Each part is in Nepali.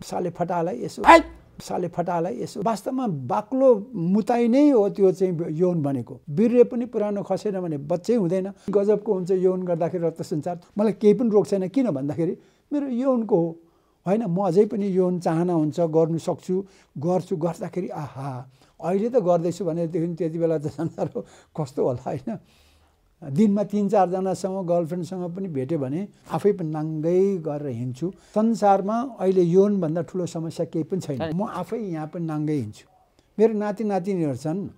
साले फटालाई यसो साले फटालाई यसो वास्तवमा बाक्लो मुताइ नै हो त्यो चाहिँ यौन भनेको। वीर्य पनि पुरानो खसेन भने बच्चै हुँदैन। गजबको हुन्छ यौन गर्दाखेरि रक्त सञ्चार। मलाई केही पनि रोक छैन, किन भन्दाखेरि मेरो यौनको हो होइन। म अझै पनि यौन चाहना हुन्छ, गर्नु सक्छु, गर्छु। गर्दाखेरि आहा अहिले त गर्दैछु भनेदेखि त्यति बेला त संसार कस्तो होला होइन। दिनमा 3-4 जनासँग गर्लफ्रेन्डसँग पनि भेट्यो भने आफै पनि नाङ्गै गरेर हिँड्छु। संसारमा अहिले यौनभन्दा ठुलो समस्या केही पनि छैन। म आफै यहाँ पनि नाङ्गै हिँड्छु। मेरो नाति नातिनीहरू छन्,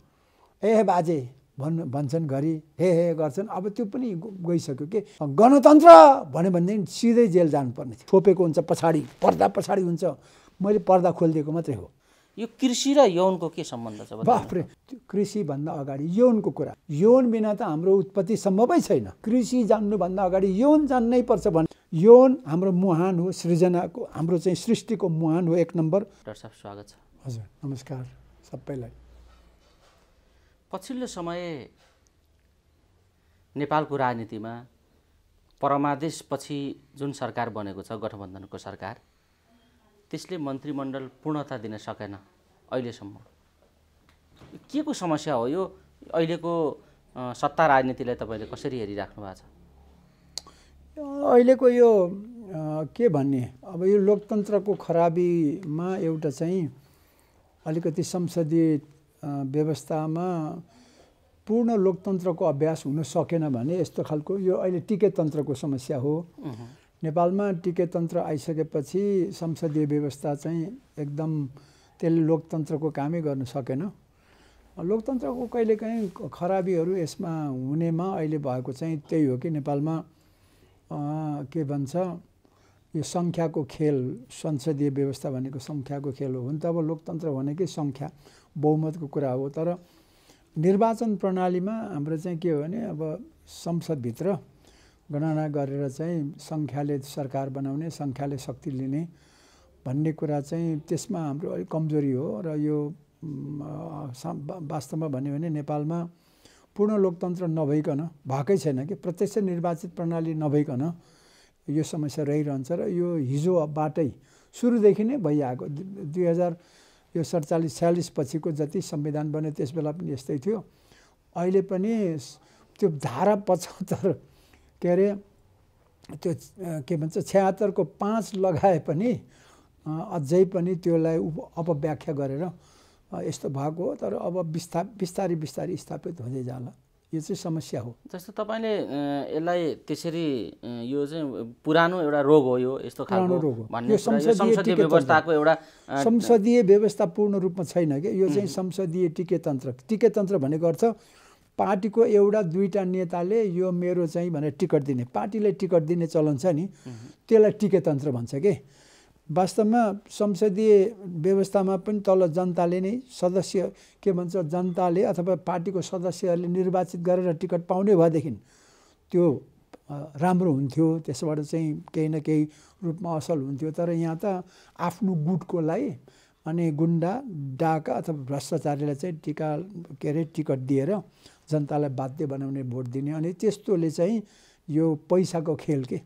ए बाजे भन्छन् घरि हे गर्छन्। अब त्यो पनि गइसक्यो के। गणतन्त्र भन्यो भनेदेखि सिधै जेल जानुपर्ने थियो। छोपेको हुन्छ पछाडि, पर्दा पछाडि हुन्छ। मैले पर्दा खोलिदिएको मात्रै हो। यो कृषि र यौनको के सम्बन्ध छ? बाफ्रे, कृषिभन्दा अगाडि यौनको कुरा। यौन बिना त हाम्रो उत्पत्ति सम्भवै छैन। कृषि जान्नुभन्दा अगाडि यौन जान्नै पर्छ भने यौन हाम्रो मुहान हो, सृजनाको हाम्रो चाहिँ सृष्टिको मुहान हो 1 नम्बर। डाक्टर साहब स्वागत छ। हजुर नमस्कार सबैलाई। पछिल्लो समय नेपालको राजनीतिमा परमादेशपछि जुन सरकार बनेको छ, गठबन्धनको सरकार, त्यसले मन्त्रीमण्डल पूर्णता दिन सकेन अहिलेसम्म। के को समस्या हो यो? अहिलेको सत्ता राजनीतिलाई तपाईँले कसरी हेरिराख्नु भएको छ? अहिलेको यो के भन्ने, अब यो लोकतन्त्रको खराबीमा एउटा चाहिँ अलिकति संसदीय व्यवस्थामा पूर्ण लोकतन्त्रको अभ्यास हुन सकेन भने यस्तो खालको यो अहिले टिके तन्त्रको समस्या हो। नेपालमा टिके तन्त्र आइसकेपछि संसदीय व्यवस्था चाहिँ एकदम त्यसले लोकतन्त्रको कामै गर्न सकेन। लोकतन्त्रको कहिलेकाहीँ खराबीहरू यसमा हुनेमा अहिले भएको चाहिँ त्यही हो कि नेपालमा के भन्छ यो सङ्ख्याको खेल, संसदीय व्यवस्था भनेको सङ्ख्याको खेल हो। हुन त अब लोकतन्त्र भनेकै सङ्ख्या बहुमतको कुरा हो। तर निर्वाचन प्रणालीमा हाम्रो चाहिँ के हो भने अब संसदभित्र गणना गरेर चाहिँ सङ्ख्याले सरकार बनाउने, सङ्ख्याले शक्ति लिने भन्ने कुरा चाहिँ त्यसमा हाम्रो अलिक कमजोरी हो। र यो वास्तवमा भन्यो भने नेपालमा पूर्ण लोकतन्त्र नभइकन, भएकै छैन कि प्रत्यक्ष निर्वाचित प्रणाली नभइकन यो समस्या रहिरहन्छ। र यो हिजोबाटै सुरुदेखि नै भइआएको 2047-46 पछिको जति संविधान बन्यो त्यस बेला पनि यस्तै थियो। अहिले पनि त्यो धारा 75 के अरे त्यो के भन्छ 76 को 5 लगाए पनि अझै पनि त्यसलाई अपव्याख्या गरेर यस्तो भएको हो। तर अब बिस्तारै स्थापित हुँदै जाला। यो चाहिँ समस्या हो। जस्तो तपाईँले यसलाई त्यसरी यो चाहिँ पुरानो एउटा रोग हो, यो यस्तो खालको भन्ने संसदीय व्यवस्थाको एउटा संसदीय व्यवस्था पूर्ण रूपमा छैन कि यो चाहिँ संसदीय टिके तन्त्र। टिके तन्त्र भनेको अर्थ पार्टीको एउटा दुईटा नेताले यो मेरो चाहिँ भनेर टिकट दिने, पार्टीले टिकट दिने चलन छ नि, त्यसलाई टिके तन्त्र भन्छ के। वास्तवमा संसदीय व्यवस्थामा पनि तल जनताले नै सदस्य के भन्छ जनताले अथवा पार्टीको सदस्यहरूले निर्वाचित गरेर टिकट पाउने भएदेखि त्यो राम्रो हुन्थ्यो। त्यसबाट चाहिँ केही न केही रूपमा असल हुन्थ्यो। तर यहाँ त आफ्नो गुटको लागि अनि गुन्डा डाका अथवा भ्रष्टाचारीलाई चाहिँ टिकट दिएर जनतालाई बाध्य बनाउने भोट दिने, अनि त्यस्तोले चाहिँ यो पैसाको खेल के।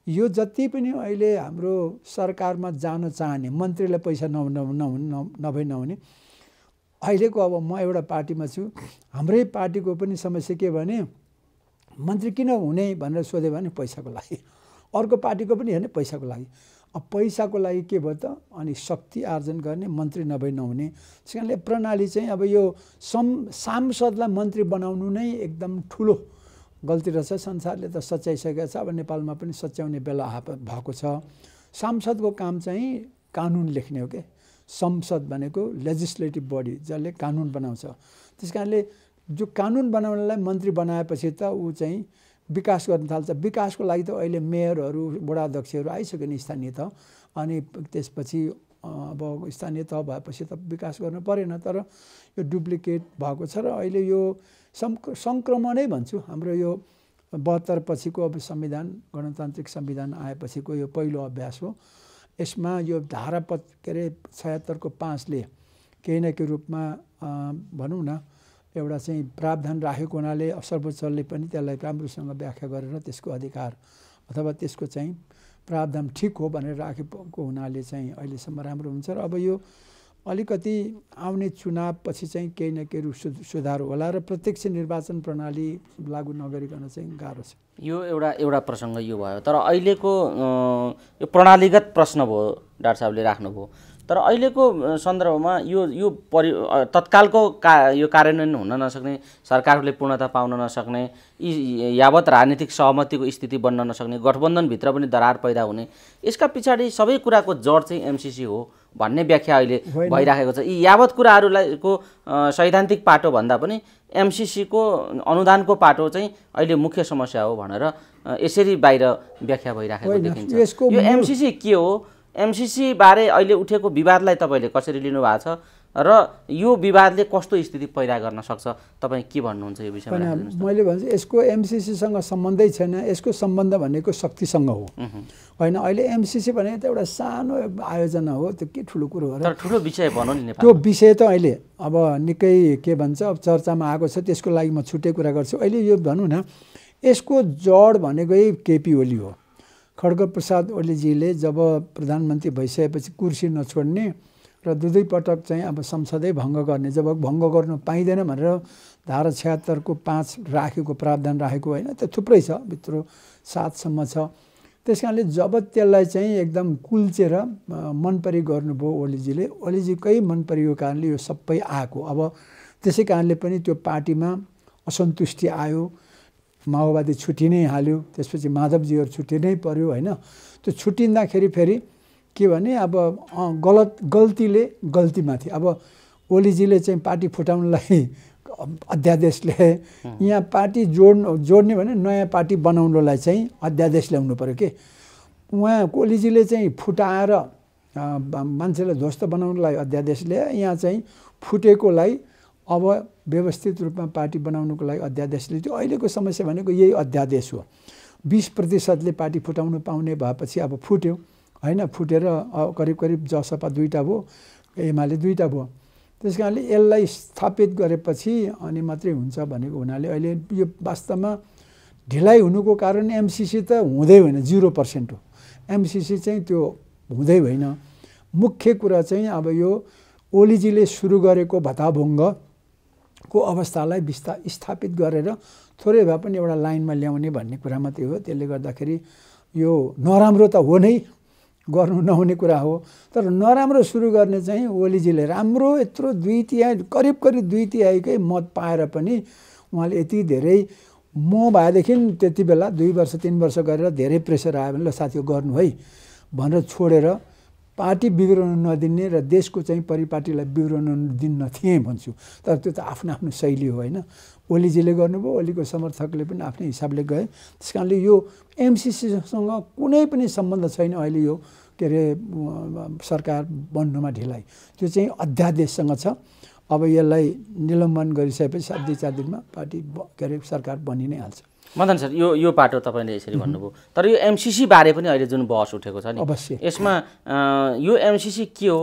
यो जति पनि अहिले हाम्रो सरकारमा जान चाहने मन्त्रीलाई पैसा नहुने अहिलेको, अब म एउटा पार्टीमा छु, हाम्रै पार्टीको पनि समस्या के भने मन्त्री किन हुने भनेर सोध्यो भने पैसाको लागि, अर्को पार्टीको पनि हेर्ने पैसाको लागि। अब पैसाको लागि के भयो त, अनि शक्ति आर्जन गर्ने, मन्त्री नभई नहुने। त्यस कारणले प्रणाली चाहिँ अब यो सांसदलाई मन्त्री बनाउनु नै एकदम ठुलो गल्ती रहेछ। संसारले त सच्याइसकेको छ, अब नेपालमा पनि सच्याउने बेला भएको छ। सांसदको काम चाहिँ कानुन लेख्ने हो के। संसद भनेको लेजिस्लेटिभ बडी जसले कानुन बनाउँछ। त्यस कारणले जो कानुन बनाउनलाई मन्त्री बनाएपछि त ऊ चाहिँ विकास गर्न थाल्छ। विकासको लागि त अहिले मेयरहरू, वडाध्यक्षहरू आइसक्यो नि स्थानीय तह, अनि त्यसपछि अब स्थानीय तह भएपछि त विकास गर्न परेन। तर यो डुप्लिकेट भएको छ र अहिले यो सङ्क्रमणै भन्छु। हाम्रो यो 72 पछिको अब संविधान, गणतान्त्रिक संविधान आएपछिको यो पहिलो अभ्यास हो। यसमा यो धारा 76 को 5 ले केही न केही रूपमा भनौँ न एउटा चाहिँ प्रावधान राखेको हुनाले सर्वोच्चले पनि त्यसलाई राम्रोसँग व्याख्या गरेर त्यसको अधिकार अथवा त्यसको चाहिँ प्रावधान ठिक हो भनेर राखेको हुनाले चाहिँ अहिलेसम्म राम्रो हुन्छ र अब यो अलिकति आउने चुनावपछि चाहिँ केही न केही सुधार होला र प्रत्यक्ष निर्वाचन प्रणाली लागू नगरिकन चाहिँ गाह्रो छ। यो एउटा प्रसङ्ग यो भयो, तर अहिलेको यो प्रणालीगत प्रश्न भयो डाक्टर साहबले राख्नुभयो, तर अहिलेको सन्दर्भमा यो तत्कालको यो कार्यान्वयन हुन नसक्ने, सरकारले पूर्णता पाउन नसक्ने, यावत राजनीतिक सहमतिको स्थिति बन्न नसक्ने, गठबन्धनभित्र पनि दरार पैदा हुने, यसका पछाडि सबै कुराको जड चाहिँ एमसिसी हो भन्ने व्याख्या अहिले भइराखेको छ। यी यावत कुराहरूलाई सैद्धान्तिक पाटो भन्दा पनि एमसिसीको अनुदानको पाटो चाहिँ अहिले मुख्य समस्या हो भनेर यसरी बाहिर व्याख्या भइराखेको देखिन्छ। यो एमसिसी के हो, एमसिसी बारे अहिले उठेको विवादलाई तपाईँले कसरी लिनु भएको छ र यो विवादले कस्तो स्थिति पैदा गर्न सक्छ, तपाईँ के भन्नुहुन्छ यो विषयमा? मैले भन्छु यसको एमसिसीसँग सम्बन्धै छैन, यसको सम्बन्ध भनेको शक्तिसँग हो होइन। अहिले एमसिसी भने त एउटा सानो आयोजना हो, त्यो के ठुलो कुरो हो र? तर ठुलो विषय भनौँ नि, त्यो विषय त अहिले अब निकै के भन्छ अब चर्चामा आएको छ, त्यसको लागि म छुट्टै कुरा गर्छु। अहिले यो भनौँ न, यसको जड भनेकै केपी ओली हो। खड्गप्रसाद ओलीजीले जब प्रधानमन्त्री भइसकेपछि कुर्सी नछोड्ने र दुई पटक चाहिँ अब संसदै भङ्ग गर्ने, जब भङ्ग गर्नु पाइँदैन भनेर धारा 76 को 5 राखेको प्रावधान राखेको होइन, त्यो थुप्रै छ, भित्र 7 सम्म छ। त्यस कारणले जब त्यसलाई चाहिँ एकदम कुल्चेर मनपरी गर्नुभयो ओलीजीले, ओलीजीकै मनपरीको कारणले यो सबै आएको। अब त्यसै कारणले पनि त्यो पार्टीमा असन्तुष्टि आयो, माओवादी छुट्टिनै हाल्यो, त्यसपछि माधवजीहरू छुट्टिनै पर्यो होइन। त्यो छुट्टिँदाखेरि फेरि के भने अब गल्तीले गल्तीमाथि अब ओलीजीले चाहिँ पार्टी फुटाउनलाई अध्यादेश ल्याए, यहाँ पार्टी जोड्ने भने नयाँ पार्टी बनाउनलाई चाहिँ अध्यादेश ल्याउनु पर्यो के। उहाँ ओलीजीले चाहिँ फुटाएर मान्छेलाई ध्वस्त बनाउनलाई अध्यादेश ल्याए, यहाँ चाहिँ फुटेकोलाई अब व्यवस्थित रूपमा पार्टी बनाउनुको लागि अध्यादेश लियो। अहिलेको समस्या भनेको यही अध्यादेश हो। 20% पार्टी फुटाउनु पाउने भएपछि अब फुट्यो होइन, फुटेर करिब करिब जसपा 2टा भयो, एमाले 2टा भयो। त्यस कारणले यसलाई स्थापित गरेपछि अनि मात्रै हुन्छ भनेको हुनाले अहिले यो वास्तवमा ढिलाइ हुनुको कारण एमसिसी त हुँदै होइन, 0% हो। एमसिसी चाहिँ त्यो हुँदै होइन। मुख्य कुरा चाहिँ अब यो ओलीजीले सुरु गरेको भत्ताभङ्गको अवस्थालाई स्थापित गरेर थोरै भए पनि एउटा लाइनमा ल्याउने भन्ने कुरा मात्रै हो। त्यसले गर्दाखेरि यो नराम्रो त हो नै, गर्नु नहुने कुरा हो, तर नराम्रो सुरु गर्ने चाहिँ ओलीजीले राम्रो यत्रो 2/3 करिब 2/3कै मत पाएर पनि उहाँले यति धेरै म भएदेखि त्यति बेला 2 वर्ष 3 वर्ष गरेर धेरै प्रेसर आयो भने ल साथीहरू गर्नु है भनेर छोडेर पार्टी बिग्रनु नदिने र देशको चाहिँ परिपाटीलाई बिग्रनु दिन्न थिएँ भन्छु। तर त्यो त आफ्नो आफ्नो शैली हो होइन। ओलीजीले गर्नुभयो, ओलीको समर्थकले पनि आफ्नै हिसाबले गए। त्यस कारणले यो एमसिसीसँग कुनै पनि सम्बन्ध छैन। अहिले यो के अरे सरकार बन्नुमा ढिलाइ त्यो चाहिँ अध्यादेशसँग छ। अब यसलाई निलम्बन गरिसकेपछि 7-4 दिनमा पार्टी के अरे सरकार बनि नै हाल्छ। मदन सर, यो पाटो तपाईँले यसरी भन्नुभयो, तर यो एमसिसी बारे पनि अहिले जुन बहस उठेको छ नि, अवश्य यसमा यो एमसिसी के हो,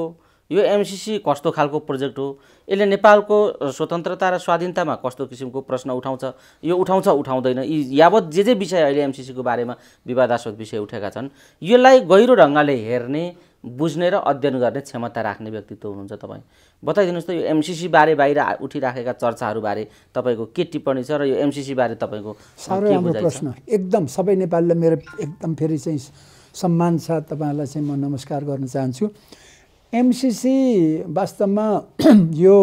यो एमसिसी कस्तो खालको प्रोजेक्ट हो, यसले नेपालको स्वतन्त्रता र स्वाधीनतामा कस्तो किसिमको प्रश्न उठाउँछ, यो उठाउँदैन, यी यावत जे विषय अहिले एमसिसीको बारेमा विवादास्पद विषय उठेका छन्, यसलाई गहिरो ढङ्गले हेर्ने, बुझ्ने र अध्ययन गर्ने क्षमता राख्ने व्यक्तित्व हुनुहुन्छ तपाईँ। बताइदिनुहोस् त यो एमसिसी बारे बाहिर उठिराखेका चर्चाहरूबारे तपाईँको के टिप्पणी छ र यो एमसिसी बारे तपाईँको साह्रै राम्रो प्रश्न। एकदम सबै नेपालीलाई मेरो एकदम फेरि चाहिँ सम्मान छ, तपाईँहरूलाई चाहिँ म नमस्कार गर्न चाहन्छु। एमसिसी वास्तवमा यो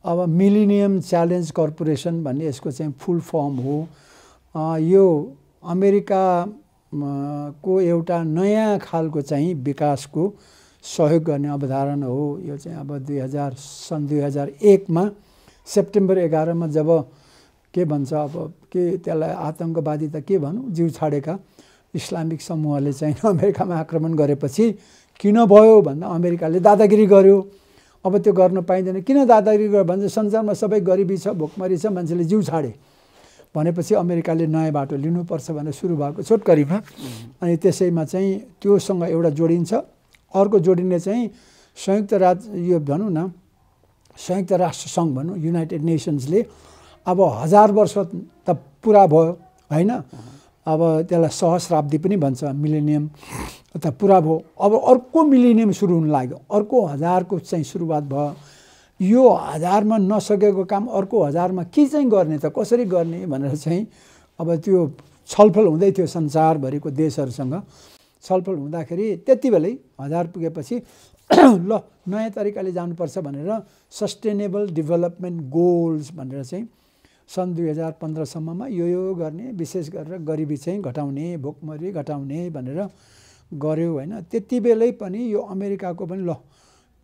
अब मिलेनियम च्यालेन्ज कर्पोरेसन भन्ने यसको चाहिँ फुल फर्म हो। यो अमेरिका को एउटा नयाँ खालको चाहिँ विकासको सहयोग गर्ने अवधारणा हो। यो चाहिँ अब सन् 2001 सेप्टेम्बर 11 जब के भन्छ अब के त्यसलाई आतङ्कवादी त के भनौँ, जिउ छाडेका इस्लामिक समूहले चाहिँ अमेरिकामा आक्रमण गरेपछि किन भयो भन्दा अमेरिकाले दादागिरी गर्यो। अब त्यो गर्न पाइँदैन। किन दादागिरी गर्यो भने संसारमा सबै गरिबी छ, भोकमरी छ, मान्छेले जिउ छाडे भनेपछि अमेरिकाले नयाँ बाटो लिनुपर्छ भनेर सुरु भएको छोटकरीमा। अनि त्यसैमा चाहिँ त्योसँग एउटा जोडिन्छ। अर्को जोडिने चाहिँ यो भनौँ न संयुक्त राष्ट्र सङ्घ भनौँ, युनाइटेड नेसन्सले अब 1000 वर्ष त पुरा भयो होइन, अब त्यसलाई सहस्राब्दी पनि भन्छ, मिलेनियम त पुरा भयो। अब अर्को मिलेनियम सुरु हुन लाग्यो, अर्को 1000को चाहिँ सुरुवात भयो। यो 1000मा नसकेको काम अर्को 1000मा के चाहिँ गर्ने त, कसरी गर्ने भनेर चाहिँ अब त्यो छलफल हुँदै थियो संसारभरिको देशहरूसँग। छलफल हुँदाखेरि त्यति बेलै 1000 पुगेपछि ल नयाँ तरिकाले जानुपर्छ भनेर सस्टेनेबल डेभलपमेन्ट गोल्स भनेर चाहिँ सन् 2015सम्ममा यो गर्ने, विशेष गरेर गरिबी चाहिँ घटाउने, भोकमरी घटाउने भनेर गर्यो होइन। त्यति बेलै पनि यो अमेरिकाको पनि ल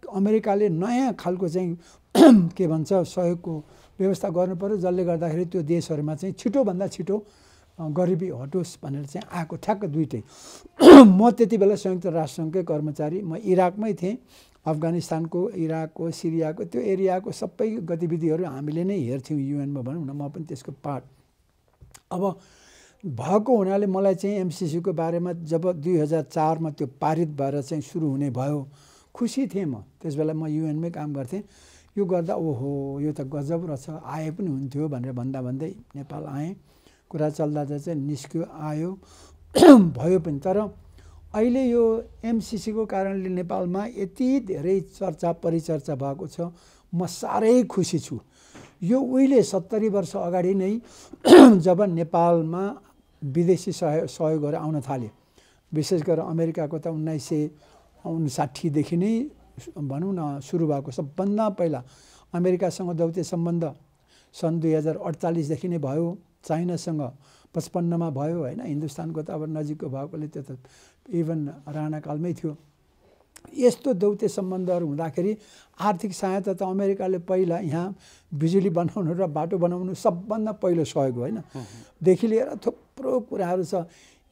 अमेरिकाले नयाँ खालको चाहिँ के भन्छ सहयोगको व्यवस्था गर्नु पर्यो, जसले गर्दाखेरि त्यो देशहरूमा चाहिँ छिटोभन्दा छिटो गरिबी हटोस् भनेर चाहिँ आएको ठ्याक्क दुइटै। म त्यति बेला संयुक्त राष्ट्रसङ्घकै कर्मचारी, म इराकमै थिएँ। अफगानिस्तानको, इराकको, सिरियाको त्यो एरियाको सबै गतिविधिहरू हामीले नै हेर्थ्यौँ युएनमा भनौँ न, म पनि त्यसको पार्ट। अब भएको हुनाले मलाई चाहिँ एमसिसीको बारेमा जब 2004मा त्यो पारित भएर चाहिँ सुरु हुने भयो, खुसी थिएँ म। त्यसबेला म युएनमै काम गर्थेँ। यो गर्दा ओहो यो त गजब रहेछ, आए पनि हुन्थ्यो भनेर भन्दा भन्दै नेपाल आएँ। कुरा चल्दा चाहिँ निस्क्यो, आयो भयो पनि। तर अहिले यो एमसिसीको कारणले नेपालमा यति धेरै चर्चा परिचर्चा भएको छ, म साह्रै खुसी छु। यो उहिले 70 वर्ष अगाडि नै जब नेपालमा विदेशी सहयोगहरू आउन थाल्यो, विशेष गरेर अमेरिकाको त 1959देखि नै भनौँ न सुरु भएको। सबभन्दा पहिला अमेरिकासँग दौत्य सम्बन्ध सन् 2048देखि नै भयो, चाइनासँग 55मा भयो होइन। हिन्दुस्तानको त अब नजिकको भएकोले त्यो त इभन राणाकालमै थियो। यस्तो दौत्य सम्बन्धहरू हुँदाखेरि आर्थिक सहायता त अमेरिकाले पहिला यहाँ बिजुली बनाउनु र बाटो बनाउनु सबभन्दा पहिलो सहयोग होइन, देखि लिएर थुप्रो कुराहरू छ।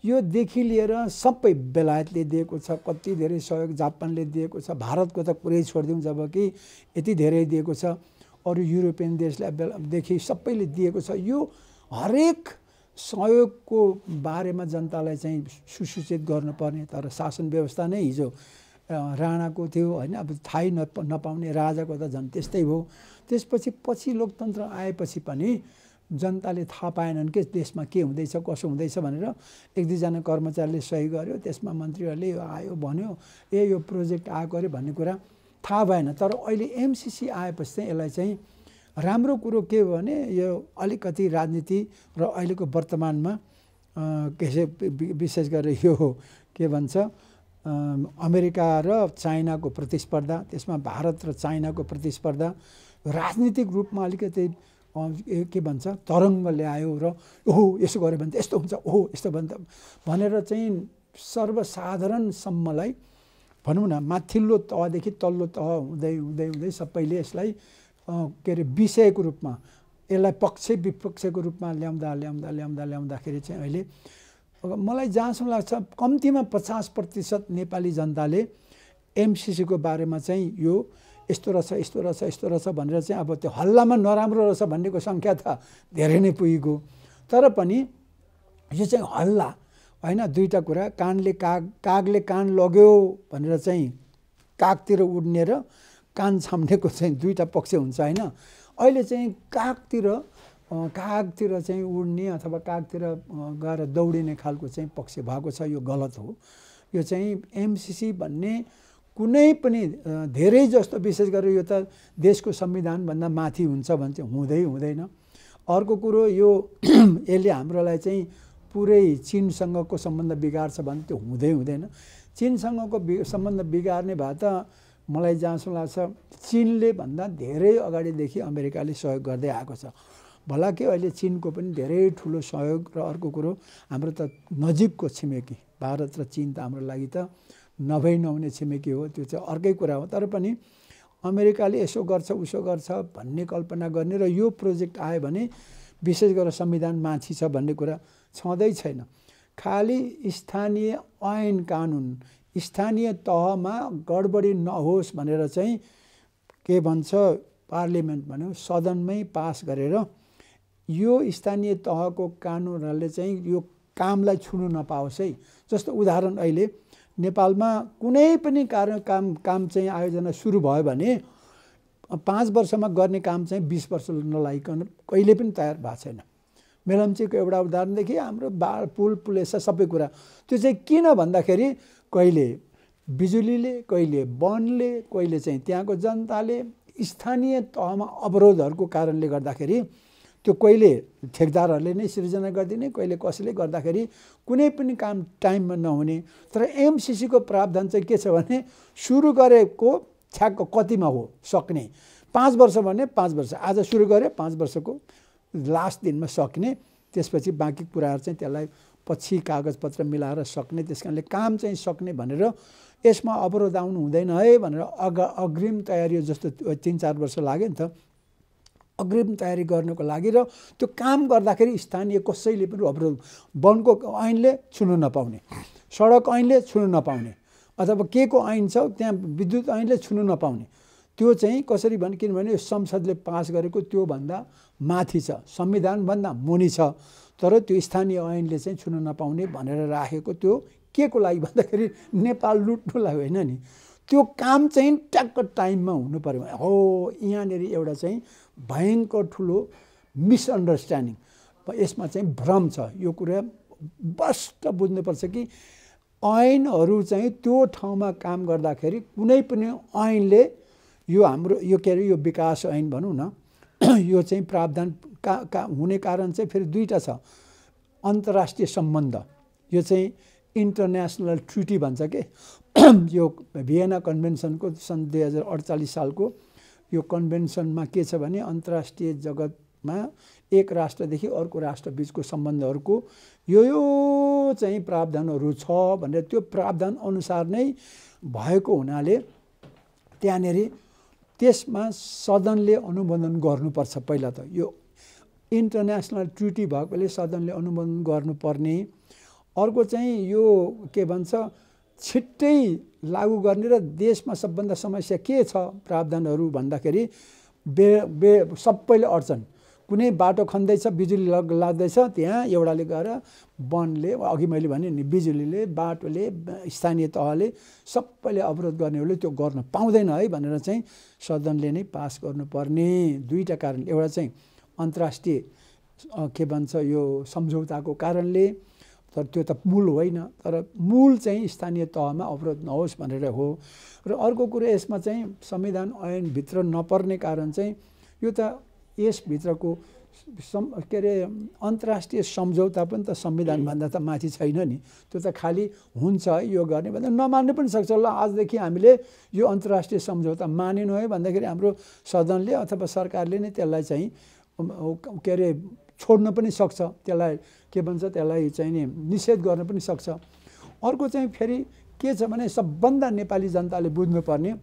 यो देखि लिएर सबै बेलायतले दिएको छ, कति धेरै सहयोग जापानले दिएको छ, भारतको त कुरै छोडिदिउँ जबकि यति धेरै दिएको छ। अरू युरोपियन देशदेखि सबैले दिएको छ। यो हरेक सहयोगको बारेमा जनतालाई चाहिँ सुसूचित गर्नुपर्ने, तर शासन व्यवस्था नै हिजो राणाको थियो होइन। अब थाहै नपाउने राजाको त झन् त्यस्तै भयो। त्यसपछि लोकतन्त्र आएपछि पनि जनताले थाहा पाएनन् कि देशमा के हुँदैछ कसो हुँदैछ भनेर। एक दुईजना कर्मचारीले सही गर्यो, त्यसमा मन्त्रीहरूले आयो भन्यो यो प्रोजेक्ट आएको अरे भन्ने कुरा थाहा भएन। तर अहिले एमसिसी आएपछि चाहिँ यसलाई चाहिँ राम्रो कुरो के हो भने यो अलिकति राजनीति र अहिलेको वर्तमानमा विशेष गरेर यो के भन्छ अमेरिका र चाइनाको प्रतिस्पर्धा, त्यसमा भारत र चाइनाको प्रतिस्पर्धा राजनीतिक रूपमा अलिकति के भन्छ तरङ्ग ल्यायो र ओहो यसो गऱ्यो भने त यस्तो हुन्छ, ओहो यस्तो भनेर चाहिँ सर्वसाधारणसम्मलाई भनौँ न माथिल्लो तहदेखि तल्लो तह हुँदै हुँदै हुँदै सबैले यसलाई के अरे विषयको रूपमा, यसलाई पक्ष विपक्षको रूपमा ल्याउँदाखेरि चाहिँ अहिले मलाई जहाँसम्म लाग्छ कम्तीमा 50% नेपाली जनताले एमसिसीको बारेमा चाहिँ यो यस्तो रहेछ भनेर चाहिँ अब त्यो हल्लामा नराम्रो रहेछ भन्नेको सङ्ख्या त धेरै नै पुगेको। तर पनि यो चाहिँ हल्ला होइन, दुईवटा कुरा, कागले कान लग्यो भनेर चाहिँ कागतिर उड्ने र कान छाम्नेको चाहिँ दुईवटा पक्ष हुन्छ होइन। अहिले चाहिँ कागतिर चाहिँ उड्ने अथवा कागतिर गएर दौडिने खालको चाहिँ पक्ष भएको छ, यो गलत हो। यो चाहिँ एमसिसी भन्ने कुनै पनि धेरै जस्तो विशेष गरेर यो त देशको संविधानभन्दा माथि हुन्छ भने चाहिँ हुँदैन। अर्को कुरो यो यसले हाम्रोलाई चाहिँ पुरै चीनसँगको सम्बन्ध बिगार्छ भने त्यो हुँदैन। चीनसँगको सम्बन्ध बिगार्ने भए त मलाई जहाँसम्म लाग्छ चीनले भन्दा धेरै अगाडिदेखि अमेरिकाले सहयोग गर्दै आएको छ। भला के अहिले चीनको पनि धेरै ठुलो सहयोग र अर्को कुरो हाम्रो त नजिकको छिमेकी भारत र चीन त हाम्रो लागि त नहुने छिमेकी हो, त्यो चाहिँ अर्कै कुरा हो। तर पनि अमेरिकाले यसो गर्छ उसो गर्छ भन्ने कल्पना गर्ने र यो प्रोजेक्ट आयो भने विशेष गरेर संविधान माथि छ भन्ने कुरा छँदै छैन। खालि स्थानीय ऐन कानुन, स्थानीय तहमा गडबडी नहोस् भनेर चाहिँ के भन्छ पार्लियामेन्ट भन्यो सदनमै पास गरेर यो स्थानीय तहको कानुनहरूले चाहिँ यो कामलाई छुनु नपाओस् है। जस्तो उदाहरण अहिले नेपालमा कुनै पनि काम चाहिँ आयोजना सुरु भयो भने 5 वर्षमा गर्ने काम चाहिँ 20 वर्ष नलागिकन कहिले पनि तयार भएको छैन। मेलम्चीको एउटा उदाहरणदेखि हाम्रो पुल पुलेसा सबै कुरा त्यो चाहिँ किन भन्दाखेरि कहिले बिजुलीले, कहिले वनले, कहिले चाहिँ त्यहाँको जनताले स्थानीय तहमा अवरोधहरूको कारणले गर्दाखेरि त्यो कहिले ठेकदारहरूले नै सिर्जना गरिदिने, कहिले कसैले गर्दाखेरि कुनै पनि काम टाइममा नहुने। तर एमसिसीको प्रावधान चाहिँ के छ भने सुरु गरेको ठ्याक्क कतिमा हो सक्ने, 5 वर्ष भने 5 वर्ष, आज सुरु गरे 5 वर्षको लास्ट दिनमा सक्ने, त्यसपछि बाँकी कुराहरू चाहिँ त्यसलाई पछि कागजपत्र मिलाएर सक्ने। त्यस कारणले काम चाहिँ सक्ने भनेर यसमा अवरोध आउनु हुँदैन है भनेर अग्रिम तयारी जस्तो 3-4 वर्ष लाग्यो नि त, अग्रिम तयारी गर्नको लागि र त्यो काम गर्दाखेरि स्थानीय कसैले पनि अवरोध, वनको ऐनले छुनु नपाउने, सडक ऐनले छुनु नपाउने, अथवा के को ऐन छ त्यहाँ विद्युत ऐनले छुनु नपाउने, त्यो चाहिँ कसरी भने किनभने संसदले पास गरेको त्योभन्दा माथि छ, संविधानभन्दा मुनि छ। तर त्यो स्थानीय ऐनले चाहिँ छुनु नपाउने भनेर राखेको त्यो के को लागि भन्दाखेरि नेपाल लुट्नुलाई होइन नि, त्यो काम चाहिँ ट्याक्क टाइममा हुनु पर्यो हो। यहाँनिर एउटा चाहिँ भयङ्कर ठुलो मिसअन्डरस्ट्यान्डिङ, यसमा चाहिँ भ्रम छ। यो कुरा स्पष्ट बुझ्नुपर्छ कि ऐनहरू चाहिँ त्यो ठाउँमा काम गर्दाखेरि कुनै पनि ऐनले यो हाम्रो यो के अरे यो विकास ऐन भनौँ न, यो चाहिँ प्रावधान हुने कारण चाहिँ फेरि दुईवटा छ। अन्तर्राष्ट्रिय सम्बन्ध, यो चाहिँ इन्टरनेसनल ट्रिटी भन्छ के, यो भियना कन्भेन्सनको सन् 2048 सालको यो कन्भेन्सनमा के छ भने अन्तर्राष्ट्रिय जगतमा एक राष्ट्रदेखि अर्को राष्ट्रबिचको सम्बन्धहरूको यो चाहिँ प्रावधानहरू छ भनेर त्यो प्रावधान अनुसार नै भएको हुनाले त्यहाँनिर त्यसमा सदनले अनुमोदन गर्नुपर्छ। पहिला त यो इन्टरनेसनल ट्रिटी भएकोले सदनले अनुमोदन गर्नुपर्ने। अर्को चाहिँ यो के भन्छ छिट्टै लागू गर्ने र देशमा सबभन्दा समस्या के छ प्रावधानहरू भन्दाखेरि सबैले अड्छन्। कुनै बाटो खन्दैछ, बिजुली लाग्दैछ, त्यहाँ एउटाले गएर वनले, अघि मैले भने नि बिजुलीले, बाटोले, स्थानीय तहले सबैले अवरोध गर्नेहरूले त्यो गर्न पाउँदैन है भनेर चाहिँ सदनले नै पास गर्नुपर्ने। दुईवटा कारण, एउटा चाहिँ अन्तर्राष्ट्रिय के भन्छ यो सम्झौताको कारणले, तर त्यो त मूल होइन, तर मूल चाहिँ स्थानीय तहमा अवरोध नहोस् भनेर हो। र अर्को कुरो यसमा चाहिँ संविधान ऐनभित्र नपर्ने कारण चाहिँ यो त यसभित्रको के अरे अन्तर्राष्ट्रिय सम्झौता पनि त संविधानभन्दा त माथि छैन नि, त्यो त खालि हुन्छ यो गर्ने भन्दा नमान्नु पनि सक्छ। ल आजदेखि हामीले यो अन्तर्राष्ट्रिय सम्झौता मानेनौँ है भन्दाखेरि हाम्रो सदनले अथवा सरकारले नै त्यसलाई चाहिँ के अरे छोड्न पनि सक्छ, त्यसलाई के भन्छ त्यसलाई चाहिँ नि निषेध गर्न पनि सक्छ। अर्को चाहिँ फेरि के छ भने सबभन्दा नेपाली जनताले बुझ्नुपर्ने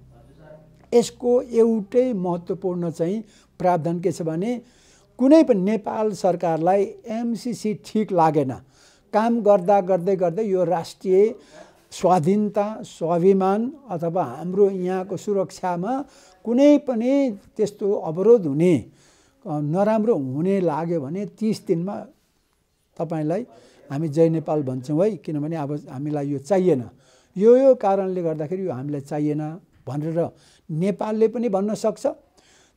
यसको एउटै महत्त्वपूर्ण चाहिँ प्रावधान के छ भने कुनै पनि नेपाल सरकारलाई एमसिसी ठिक लागेन, काम गर्दा गर्दै गर्दै यो राष्ट्रिय स्वाधीनता, स्वाभिमान अथवा हाम्रो यहाँको सुरक्षामा कुनै पनि त्यस्तो अवरोध हुने, नराम्रो हुने लाग्यो भने 30 दिनमा तपाईलाई हामी जय नेपाल भन्छौँ है, किनभने अब हामीलाई यो चाहिएन, यो कारणले गर्दाखेरि यो हामीलाई चाहिएन भनेर नेपालले पनि भन्न सक्छ।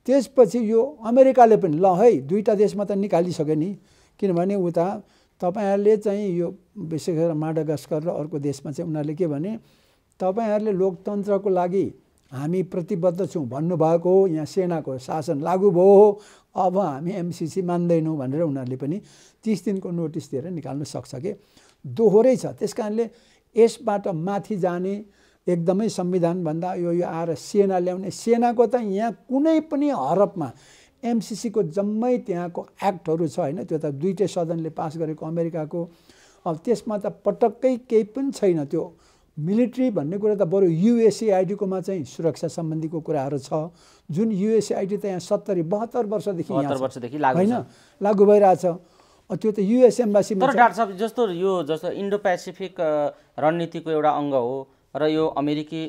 त्यसपछि यो अमेरिकाले पनि ल है दुईवटा देशमा त निकालिसक्यो नि, किनभने उता तपाईँहरूले चाहिँ यो विशेष गरेर माडागास्कर र अर्को देशमा चाहिँ उनीहरूले के भने तपाईँहरूले लोकतन्त्रको लागि हामी प्रतिबद्ध छौँ भन्नुभएको हो, यहाँ सेनाको शासन लागू भयो, अब हामी एमसिसी मान्दैनौँ भनेर उनीहरूले पनि 30 दिनको नोटिस दिएर निकाल्न सक्छ कि दोहोरै छ। त्यस कारणले यसबाट माथि जाने एकदमै संविधानभन्दा यो आएर सेना ल्याउने, सेनाको त यहाँ कुनै पनि हरफमा एमसिसीको जम्मै त्यहाँको एक्टहरू छ होइन, त्यो त दुईटै सदनले पास गरेको अमेरिकाको, अब त्यसमा त पटक्कै केही पनि छैन। त्यो मिलिट्री भन्ने कुरा त बरु युएसएआइडीकोमा चाहिँ सुरक्षा सम्बन्धीको कुराहरू छ, जुन युएसएआइडी त यहाँ 72 वर्षदेखि होइन लागू भइरहेछ। त्यो त युएस एम्बासीमा। तर डाक्टर साहब जस्तो इन्डो पेसिफिक रणनीतिको एउटा अङ्ग हो र यो अमेरिकी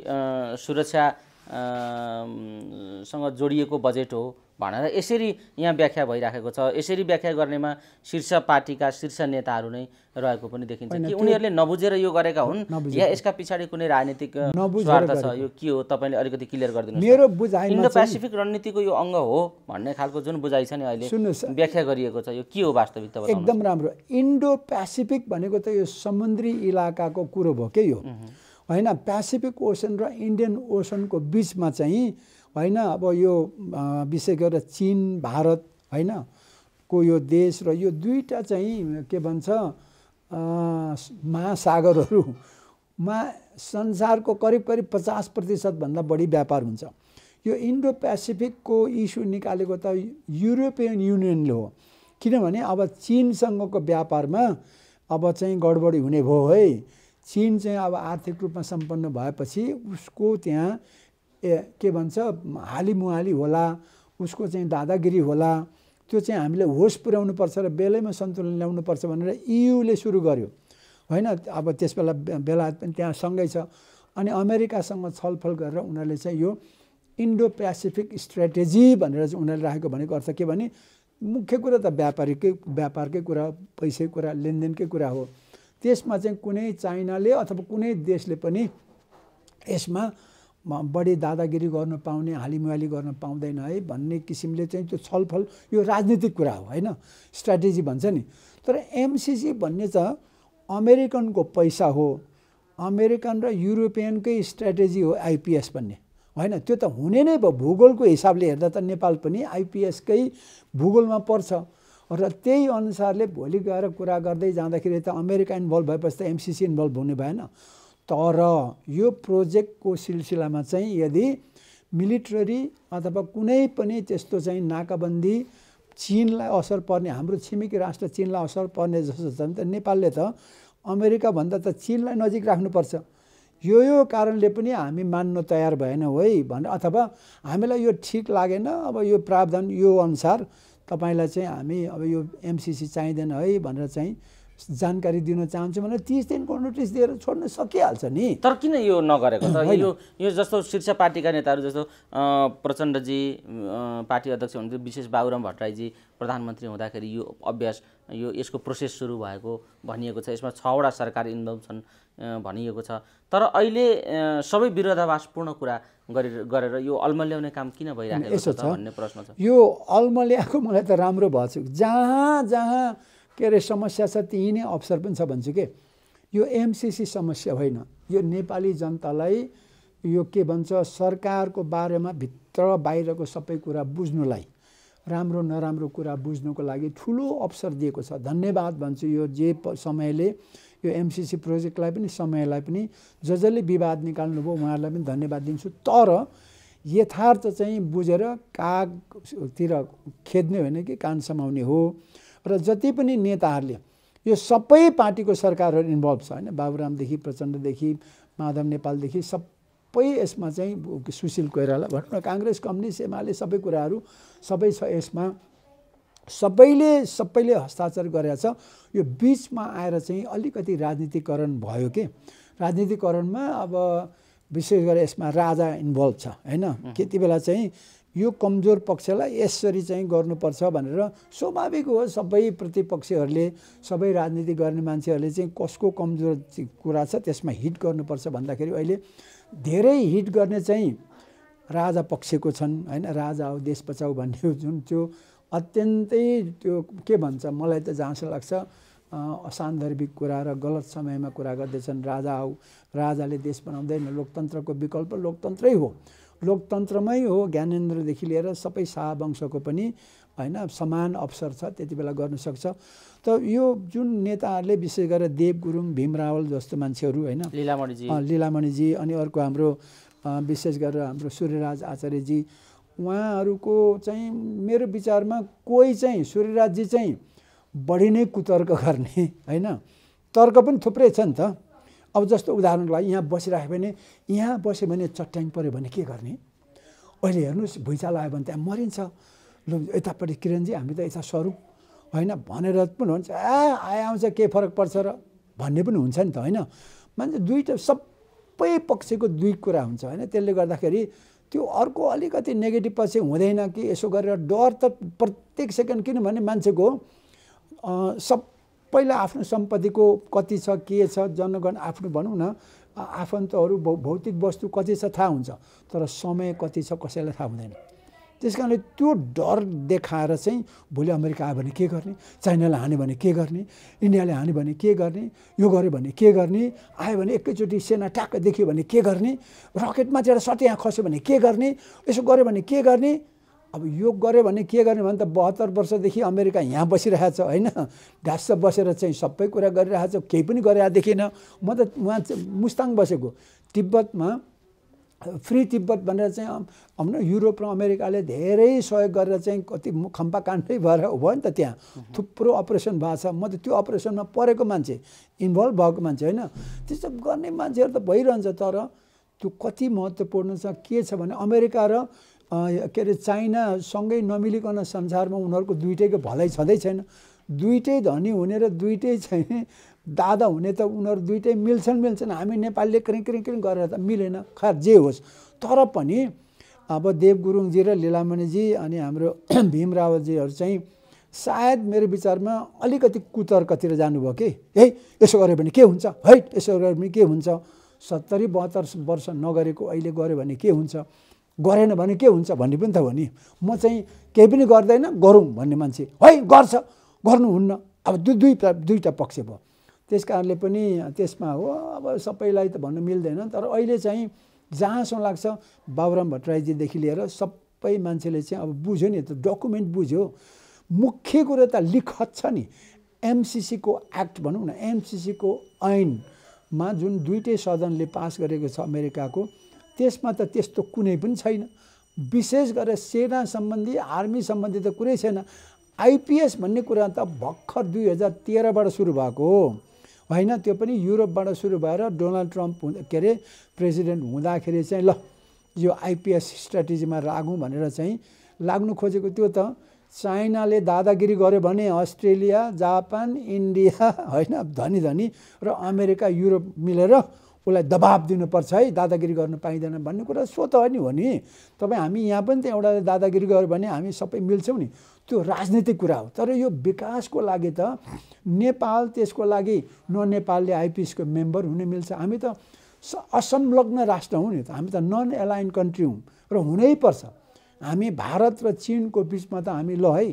सुरक्षा सँग जोडिएको बजेट हो भनेर यसरी यहाँ व्याख्या भइराखेको छ। यसरी व्याख्या गर्नेमा शीर्ष पार्टीका शीर्ष नेताहरू नै रहेको पनि देखिन्छ कि उनीहरूले नबुझेर यो गरेका हुन् या यसका पछाडि कुनै राजनीतिक स्वार्थ छ? यो के हो तपाईँले अलिकति क्लियर गरिदिनुहोस्। मेरो बुझाइमा इन्डो पेसिफिक रणनीतिको यो अङ्ग हो भन्ने खालको जुन बुझाइ छ नि अहिले व्याख्या गरिएको छ, यो के हो वास्तविकता बताउनुहोस्। एकदम राम्रो। इन्डो पेसिफिक भनेको त यो समुद्री इलाकाको कुरो भयो के यो, होइन? पेसिफिक ओसन र इन्डियन ओसनको बिचमा चाहिँ, होइन, अब यो विशेष गरेर चीन भारत, होइन, को यो देश र यो दुईटा चाहिँ के भन्छ महासागरहरूमा संसारको करिब करिब 50% बढी व्यापार हुन्छ। यो इन्डो पेसिफिकको इस्यु निकालेको त युरोपियन युनियनले हो, किनभने अब चीनसँगको व्यापारमा अब चाहिँ गडबडी हुने भयो है। चीन चाहिँ अब आर्थिक रूपमा सम्पन्न भएपछि उसको त्यहाँ के भन्छ हालिमुहाली होला, उसको चाहिँ दादागिरी होला, त्यो चाहिँ हामीले होस पुर्याउनु पर्छ र बेलैमा सन्तुलन ल्याउनु पर्छ भनेर इयुले सुरु गर्यो, होइन? अब त्यस बेला पनि त्यहाँ सँगै छ। अनि अमेरिकासँग छलफल गरेर उनीहरूले चाहिँ यो इन्डो पेसिफिक स्ट्राटेजी भनेर चाहिँ उनीहरूले राखेको भनेको अर्थ के भने मुख्य कुरा त व्यापारकै कुरा, पैसै कुरा, लेनदेनकै कुरा हो। त्यसमा चाहिँ कुनै चाइनाले अथवा कुनै देशले पनि यसमा बढी दादागिरी गर्न पाउने, हालिमुहाली गर्न पाउँदैन है भन्ने किसिमले चाहिँ त्यो छलफल, यो राजनीतिक कुरा हो, होइन? स्ट्राटेजी भन्छ नि। तर एमसिसी भन्ने चाहिँ अमेरिकनको पैसा हो, अमेरिकन र युरोपियनकै स्ट्राटेजी हो आइपिएस भन्ने, होइन? त्यो त हुने नै भयो। भूगोलको हिसाबले हेर्दा त नेपाल पनि आइपिएसकै भूगोलमा पर्छ र त्यही अनुसारले भोलि गएर कुरा गर्दै जाँदाखेरि त अमेरिका इन्भल्भ भएपछि त एमसिसी इन्भल्भ हुने भएन। तर यो प्रोजेक्टको सिलसिलामा चाहिँ यदि मिलिटरी अथवा कुनै पनि त्यस्तो चाहिँ नाकाबन्दी चीनलाई असर पर्ने, हाम्रो छिमेकी राष्ट्र चीनलाई असर पर्ने जस्तो छ भने त नेपालले त अमेरिकाभन्दा त चीनलाई नजिक राख्नुपर्छ। यो कारणले पनि हामी मान्न तयार भएनौँ है भनेर, अथवा हामीलाई यो ठिक लागेन, अब यो प्रावधान यो अनुसार तपाईँलाई चाहिँ हामी अब यो एमसिसी चाहिँदैन है भनेर चाहिँ जानकारी दिन चाहन्छु भनेर 30 दिनको नोटिस दिएर छोड्न सकिहाल्छ नि। तर किन यो नगरेको त? यो जस्तो शीर्ष पार्टीका नेताहरू जस्तो प्रचण्डजी पार्टी अध्यक्ष हुनुहुन्थ्यो, विशेष बाबुराम भट्टराईजी प्रधानमन्त्री हुँदाखेरि यो अभ्यास यसको प्रोसेस सुरु भएको भनिएको छ। यसमा 6वटा सरकार इन्भल्भ छन् भनिएको छ। तर अहिले सबै विरोधाभासपूर्ण कुरा गरेर यो अल्मल्याउने काम किन भइरहेको छ भन्ने प्रश्न छ। यो अल्मल्याएको मलाई त राम्रो भएको छ। जहाँ के अरे समस्या छ त्यही नै अवसर पनि छ भन्छु के। यो एमसिसी समस्या होइन, यो नेपाली जनतालाई यो के भन्छ सरकारको बारेमा भित्र बाहिरको सबै कुरा बुझ्नुलाई, राम्रो नराम्रो कुरा बुझ्नुको लागि ठुलो अवसर दिएको छ। धन्यवाद भन्छु यो जे समयले यो एमसिसी प्रोजेक्टलाई पनि, समयलाई पनि, जसले विवाद निकाल्नुभयो उहाँहरूलाई पनि धन्यवाद दिन्छु। तर यथार्थ चाहिँ बुझेर कागतिर खेद्ने होइन कि कान समाउने हो। र जति पनि नेताहरूले, यो सबै पार्टीको सरकारहरू इन्भल्भ छ, होइन? बाबुरामदेखि प्रचण्डदेखि माधव नेपालदेखि सबै यसमा चाहिँ सुशील कोइराला भनौँ न, काङ्ग्रेस, कम्युनिस्ट, एमाले सबै कुराहरू सबै छ यसमा। सबैले हस्ताक्षर गरेका छ। यो बिचमा आएर चाहिँ अलिकति राजनीतिकरण भयो के। राजनीतिकरणमा अब विशेष गरेर यसमा राजा इन्भल्भ छ, होइन? त्यति बेला चाहिँ यो कमजोर पक्षलाई यसरी चाहिँ गर्नुपर्छ भनेर स्वाभाविक हो। सबै प्रतिपक्षीहरूले, सबै राजनीति गर्ने मान्छेहरूले चाहिँ कसको कमजोर कुरा छ त्यसमा हिट गर्नुपर्छ भन्दाखेरि अहिले धेरै हिट गर्ने चाहिँ राजा पक्षको छन्, होइन? राजा हो देश बचाऊ भन्ने जुन त्यो अत्यन्तै त्यो के भन्छ, मलाई त जहाँसम्म लाग्छ असान्दर्भिक कुरा र गलत समयमा कुरा गर्दैछन्। राजाले देश बनाउँदैन, लोकतन्त्रको विकल्प लोकतन्त्रै हो। लोकतन्त्रमै हो ज्ञानेन्द्रदेखि लिएर सबै शाह वंशको पनि, होइन, समान अवसर छ, त्यति बेला गर्न सक्छ। त यो जुन नेताहरूले विशेष गरेर देव गुरुङ, भीम रावल जस्तो मान्छेहरू, होइन, लीलामणिजी, अनि अर्को हाम्रो विशेष गरेर हाम्रो सूर्यराज आचार्यजी, उहाँहरूको चाहिँ मेरो विचारमा कोही चाहिँ सूर्यराजजी चाहिँ बढी नै कुतर्क गर्ने, होइन? तर्क पनि थुप्रै छ नि त। अब जस्तो उदाहरणको लागि यहाँ बसिराख्यो भने, यहाँ बस्यो भने चट्याङ पऱ्यो भने के गर्ने? अहिले हेर्नुहोस् भुइँचालो आयो भने त्यहाँ मरिन्छ। ल यतापट्टि किरणजी हामी त यता सरौँ, होइन भनेर पनि हुन्छ। आउँछ के फरक पर्छ र भन्ने पनि हुन्छ नि त, होइन? मान्छे दुईवटा सबै पक्षको दुई कुरा हुन्छ, होइन? त्यसले गर्दाखेरि त्यो अर्को अलिकति नेगेटिभ पछि हुँदैन कि यसो गरेर डर त प्रत्येक सेकेन्ड, किनभने मान्छेको सबैलाई आफ्नो सम्पत्तिको कति छ के छ जनगण आफ्नो भनौँ न आफन्तहरू भौतिक वस्तु कति छ थाहा हुन्छ, तर समय कति छ कसैलाई थाहा हुँदैन। त्यस कारणले त्यो डर देखाएर चाहिँ भोलि अमेरिका आयो भने के गर्ने, चाइनालाई हान्यो भने के गर्ने, इन्डियाले हान्यो भने के गर्ने, यो गर्यो भने के गर्ने, आयो भने एकैचोटि सेना ट्याक्क देखियो भने के गर्ने, रकेटमा चाहिँ सट्टै यहाँ खस्यो भने के गर्ने, यसो गर्यो भने के गर्ने। अब यो गर्यो भने के गर्ने भने त 72 वर्षदेखि अमेरिका यहाँ बसिरहेको छ होइन, ढास्स बसेर चाहिँ सबै कुरा गरिरहेको छ, केही पनि गरेर देखिनँ। म त उहाँ मुस्ताङ बसेको तिब्बतमा फ्री तिब्बत भनेर चाहिँ हाम्रो युरोप र अमेरिकाले धेरै सहयोग गरेर चाहिँ कति खम्पा काण्डै भएर भयो नि त, त्यहाँ थुप्रो अपरेसन भएको छ। म त त्यो अपरेसनमा परेको मान्छे, इन्भल्भ भएको मान्छे होइन, त्यस्तो गर्ने मान्छेहरू त भइरहन्छ। तर त्यो कति महत्त्वपूर्ण छ के छ भने अमेरिका र के अरे चाइनासँगै नमिलिकन संसारमा उनीहरूको दुइटैको भलाइ छँदै छैन। दुइटै धनी हुने र दुइटै चाहिँ दादा हुने त उनीहरू दुइटै मिल्छन्। हामी नेपालले क्रिङ गरेर त मिलेन, खैर जे होस्। तर पनि अब देव गुरुङजी र लीलामणिजी अनि हाम्रो भीम रावतजीहरू चाहिँ सायद मेरो विचारमा अलिकति कुतर्कतिर जानुभयो कि है, यसो गऱ्यो भने के हुन्छ, है यसो गऱ्यो भने के हुन्छ, 70-72 वर्ष नगरेको अहिले गऱ्यो भने के हुन्छ, गरेन भने के हुन्छ भन्ने पनि त हो नि। म चाहिँ केही पनि गर्दैन गरौँ भन्ने मान्छे, है गर्छ गर्नुहुन्न, अब दुईटा पक्ष भयो। त्यस कारणले पनि त्यसमा हो अब सबैलाई त भन्नु मिल्दैन। तर अहिले चाहिँ जहाँसम्म लाग्छ बाबुराम भट्टराईजीदेखि लिएर सबै मान्छेले चाहिँ अब बुझ्यो नि, त डकुमेन्ट बुझ्यो। मुख्य कुरो त लिखत छ नि, एमसिसीको एक्ट भनौँ न, एमसिसीको ऐनमा जुन दुईटै सदनले पास गरेको छ अमेरिकाको, त्यसमा त त्यस्तो कुनै पनि छैन। विशेष गरेर सेना सम्बन्धी आर्मी सम्बन्धी त कुरै छैन। आइपिएस भन्ने कुरा त भर्खर 2013बाट सुरु भएको हो होइन, त्यो पनि युरोपबाट सुरु भएर डोनाल्ड ट्रम्प के अरे प्रेसिडेन्ट हुँदाखेरि चाहिँ ल यो आइपिएस स्ट्राटेजीमा लागौँ भनेर चाहिँ लाग्नु खोजेको। त्यो त चाइनाले दादागिरी गर्यो भने अस्ट्रेलिया, जापान, इन्डिया होइन धनी र अमेरिका युरोप मिलेर उसलाई दबाब दिनुपर्छ है, दादागिरी गर्न पाइँदैन भन्ने कुरा स्वत नि हो नि। तपाईँ हामी यहाँ पनि त एउटा दादागिरी गर्यो भने हामी सबै मिल्छौँ नि, त्यो राजनीतिक कुरा हो। तर यो विकासको लागि त नेपाल त्यसको लागि नेपालले आइपिएसको मेम्बर हुन मिल्छ। हामी त असंलग्न राष्ट्र हौँ नि त, हामी त नन एलाइन कन्ट्री हौँ र हुनै पर्छ। हामी भारत र चीनको बिचमा त हामी ल है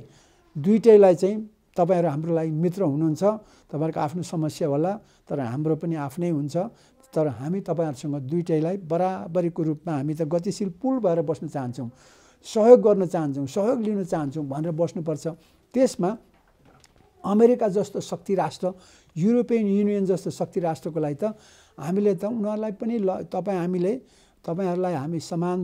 दुइटैलाई चाहिँ तपाईँहरू हाम्रो लागि मित्र हुनुहुन्छ, तपाईँहरूको आफ्नो समस्या होला तर हाम्रो पनि आफ्नै हुन्छ। तर हामी तपाईँहरूसँग दुइटैलाई बराबरीको रूपमा हामी त गतिशील पुल भएर बस्न चाहन्छौँ, सहयोग गर्न चाहन्छौँ, सहयोग लिन चाहन्छौँ भनेर बस्नुपर्छ। त्यसमा अमेरिका जस्तो शक्ति राष्ट्र, युरोपियन युनियन जस्तो शक्ति राष्ट्रको लागि त हामीले त उनीहरूलाई पनि तपाईँहरूलाई हामी समान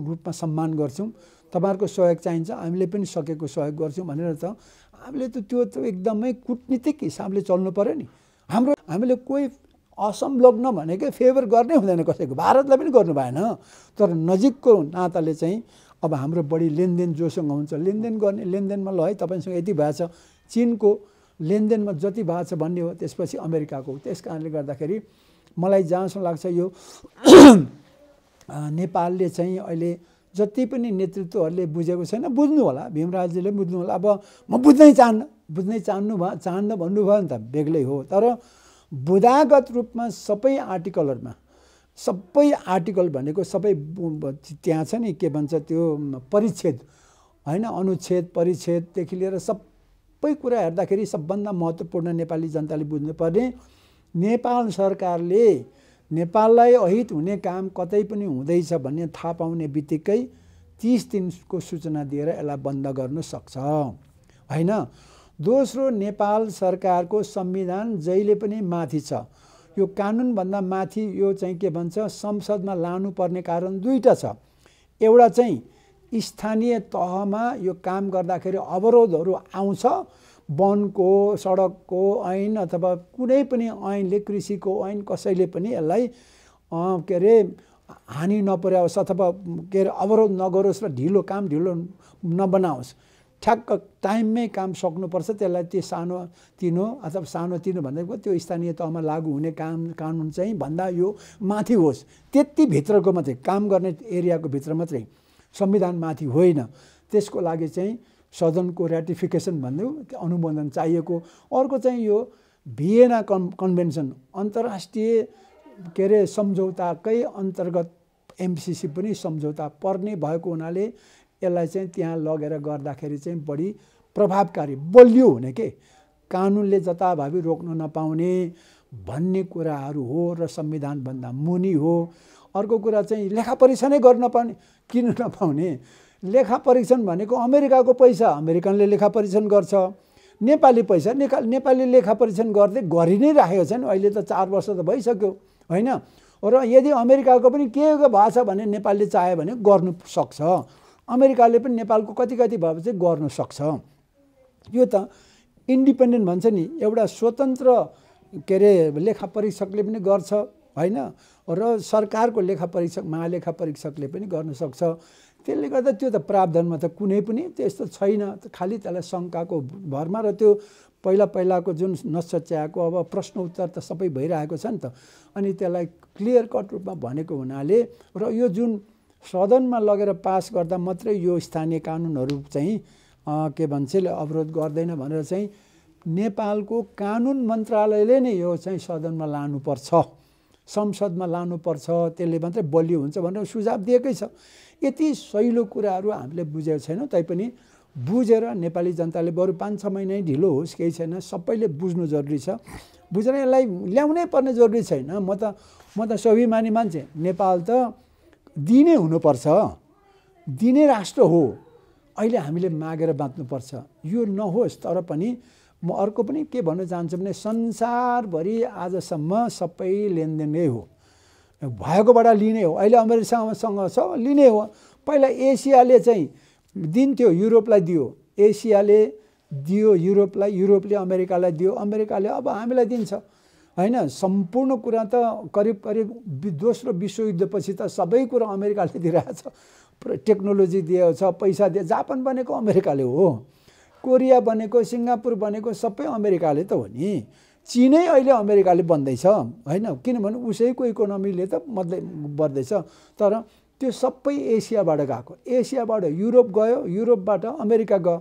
रूपमा सम्मान गर्छौँ, तपाईँहरूको सहयोग चाहिन्छ हामीले पनि सकेको सहयोग गर्छौँ भनेर त हामीले त त्यो त एकदमै कूटनीतिक हिसाबले चल्नु पर्यो नि। हामीले कोही असंलग्न भनेकै फेभर गर्नै हुँदैन कसैको, भारतलाई पनि गर्नु भएन। तर नजिकको नाताले चाहिँ अब हाम्रो बढी लेनदेन जोसँग हुन्छ, लेनदेनमा ल है तपाईँसँग यति भएछ, चीनको लेनदेनमा जति भएको छ भन्ने हो, त्यसपछि अमेरिकाको। त्यस कारणले गर्दाखेरि मलाई जहाँसम्म लाग्छ यो नेपालले चाहिँ अहिले जति पनि नेतृत्वहरूले बुझेको छैन, बुझ्नु होला, भीमराजजीले बुझ्नु होला। अब म बुझ्नै चाहन्न भन्नुभयो नि त बेग्लै हो। तर बुदागत रूपमा सबै आर्टिकल भनेको सबै त्यहाँ छ नि, के भन्छ त्यो परिच्छेद होइन, अनुच्छेद परिच्छेददेखि लिएर सबै कुरा हेर्दाखेरि सबभन्दा महत्त्वपूर्ण नेपाली जनताले बुझ्नुपर्ने, नेपाल सरकारले नेपाललाई अहित हुने काम कतै पनि हुँदैछ भन्ने थाहा पाउने बित्तिकै 30 दिनको सूचना दिएर यसलाई बन्द गर्न सक्छ होइन। दोस्रो, नेपाल सरकारको संविधान जहिले पनि माथि छ, यो कानुनभन्दा माथि यो चाहिँ के भन्छ संसदमा लानुपर्ने कारण दुईटा छ। एउटा चाहिँ स्थानीय तहमा यो काम गर्दाखेरि अवरोधहरू आउँछ, वनको सडकको ऐन अथवा कुनै पनि ऐनले, कृषिको ऐन कसैले पनि यसलाई के अरे हानि नपुर्याओस् अथवा के अरे अवरोध नगरोस् र काम ढिलो नबनाओस्। ठ्याक्क टाइममै काम सक्नुपर्छ। त्यसलाई त्यो सानो तिनो अथवा सानो तिनो भनेको त्यो स्थानीय तहमा लागू हुने कानुन चाहिँ भन्दा यो माथि होस्, त्यति भित्रको मात्रै काम गर्ने एरियाको भित्र मात्रै, संविधान माथि होइन। त्यसको लागि चाहिँ सदनको ऱ्याटिफिकेसन भन्यो, अनुमोदन चाहिएको। अर्को चाहिँ यो भिएना कन्भेन्सन अन्तर्राष्ट्रिय के अरे सम्झौताकै अन्तर्गत एमसिसी पनि सम्झौता पर्ने भएको हुनाले यसलाई चाहिँ त्यहाँ लगेर गर्दाखेरि चाहिँ बढी प्रभावकारी बलियो हुने के कानुनले जताभावी रोक्न नपाउने भन्ने कुराहरू हो र संविधानभन्दा मुनि हो। अर्को कुरा चाहिँ लेखा परीक्षणै गर्न नपाउने, किन नपाउने? लेखा परीक्षण भनेको अमेरिकाको पैसा अमेरिकनले लेखा परीक्षण गर्छ, नेपाली पैसा नेपाली लेखा परीक्षण गर्दै गरि नै राखेको छ नि। अहिले त 4 वर्ष त भइसक्यो होइन। र यदि अमेरिकाको पनि के भएको छ भने नेपालले चाह्यो भने गर्नु सक्छ, अमेरिकाले पनि नेपालको कति भएपछि गर्न सक्छ। यो त इन्डिपेन्डेन्ट भन्छ नि, एउटा स्वतन्त्र के अरे लेखा परीक्षकले पनि गर्छ होइन, र सरकारको लेखा परीक्षक महालेखा परीक्षकले पनि गर्न सक्छ। त्यसले गर्दा त्यो त प्रावधानमा त कुनै पनि त्यस्तो छैन, खालि त्यसलाई शङ्काको भरमा र त्यो पहिलाको जुन नसच्याएको अब प्रश्न उत्तर त सबै भइरहेको छ नि त। अनि त्यसलाई क्लियर कट रूपमा भनेको हुनाले र यो जुन सदनमा लगेर पास गर्दा मात्रै यो स्थानीय कानुनहरू चाहिँ के भन्छ अवरोध गर्दैन भनेर चाहिँ नेपालको कानुन मन्त्रालयले नै यो चाहिँ सदनमा लानुपर्छ, संसदमा लानुपर्छ, त्यसले मात्रै बलियो हुन्छ भनेर सुझाव दिएकै छ। यति सहिलो कुराहरू हामीले बुझेको छैनौँ, तैपनि बुझेर नेपाली जनताले बरु 5-6 महिना ढिलो होस् केही छैन, सबैले बुझ्नु जरुरी छ। बुझेर यसलाई ल्याउनै पर्ने जरुरी छैन। म त स्वाभिमानी मान्छे, नेपाल त दिने हुनुपर्छ, दिने राष्ट्र हो। अहिले हामीले मागेर बाँच्नुपर्छ, यो नहोस्। तर पनि म अर्को पनि के भन्न चाहन्छु भने संसारभरि आजसम्म सबै लेनदेनै हो, भएकोबाट लिने हो। अहिले अमेरिकासँग छ लिने हो। पहिला एसियाले चाहिँ दिन्थ्यो, युरोपलाई दियो, एसियाले दियो युरोपलाई, युरोपले अमेरिकालाई दियो, अमेरिकाले अब हामीलाई दिन्छ होइन। सम्पूर्ण कुरा त करिब दोस्रो विश्वयुद्धपछि त सबै कुरा अमेरिकाले दिइरहेछ, टेक्नोलोजी दिएको छ, पैसा दिए। जापान बनेको अमेरिकाले हो, कोरिया बनेको, सिङ्गापुर बनेको सबै अमेरिकाले त हो नि। चीनै अहिले अमेरिकाले बन्दैछ होइन, किनभने उसैको इकोनोमीले त बढ्दैछ। तर त्यो सबै एसियाबाट गएको, एसियाबाट युरोप गयो, युरोपबाट अमेरिका गयो।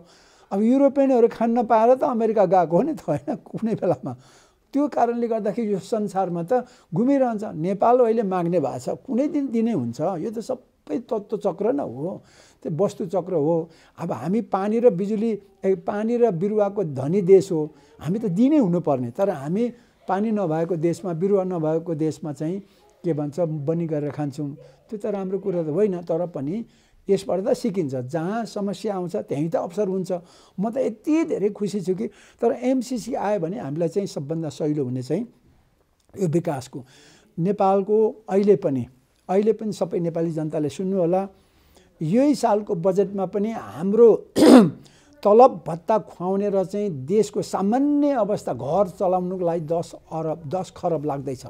अब युरोपियनहरू खान नपाएर त अमेरिका गएको हो नि त होइन कुनै बेलामा। त्यो कारणले गर्दाखेरि यो संसारमा त घुमिरहन्छ। नेपाल अहिले माग्ने भएको छ, कुनै दिन दिनै हुन्छ। यो त सबै तत्त्व चक्र न हो, त्यो वस्तु चक्र हो। अब हामी पानी र बिजुली, पानी र बिरुवाको धनी देश हो, हामी त दिनै हुनुपर्ने। तर हामी पानी नभएको देशमा, बिरुवा नभएको देशमा चाहिँ के भन्छ बनी गरेर खान्छौँ। त्यो त राम्रो कुरा त होइन। तर पनि यसबाट त सिकिन्छ, जहाँ समस्या आउँछ त्यहीँ त अवसर हुन्छ। म त यति धेरै खुसी छु कि तर एमसिसी आयो भने हामीलाई चाहिँ सबभन्दा सहिलो हुने चाहिँ यो विकासको नेपालको अहिले पनि सबै नेपाली जनताले सुन्नु होला। यही सालको बजेटमा पनि हाम्रो तलब भत्ता खुवाउने र चाहिँ देशको सामान्य अवस्था घर चलाउनुको लागि 10 खरब लाग्दैछ।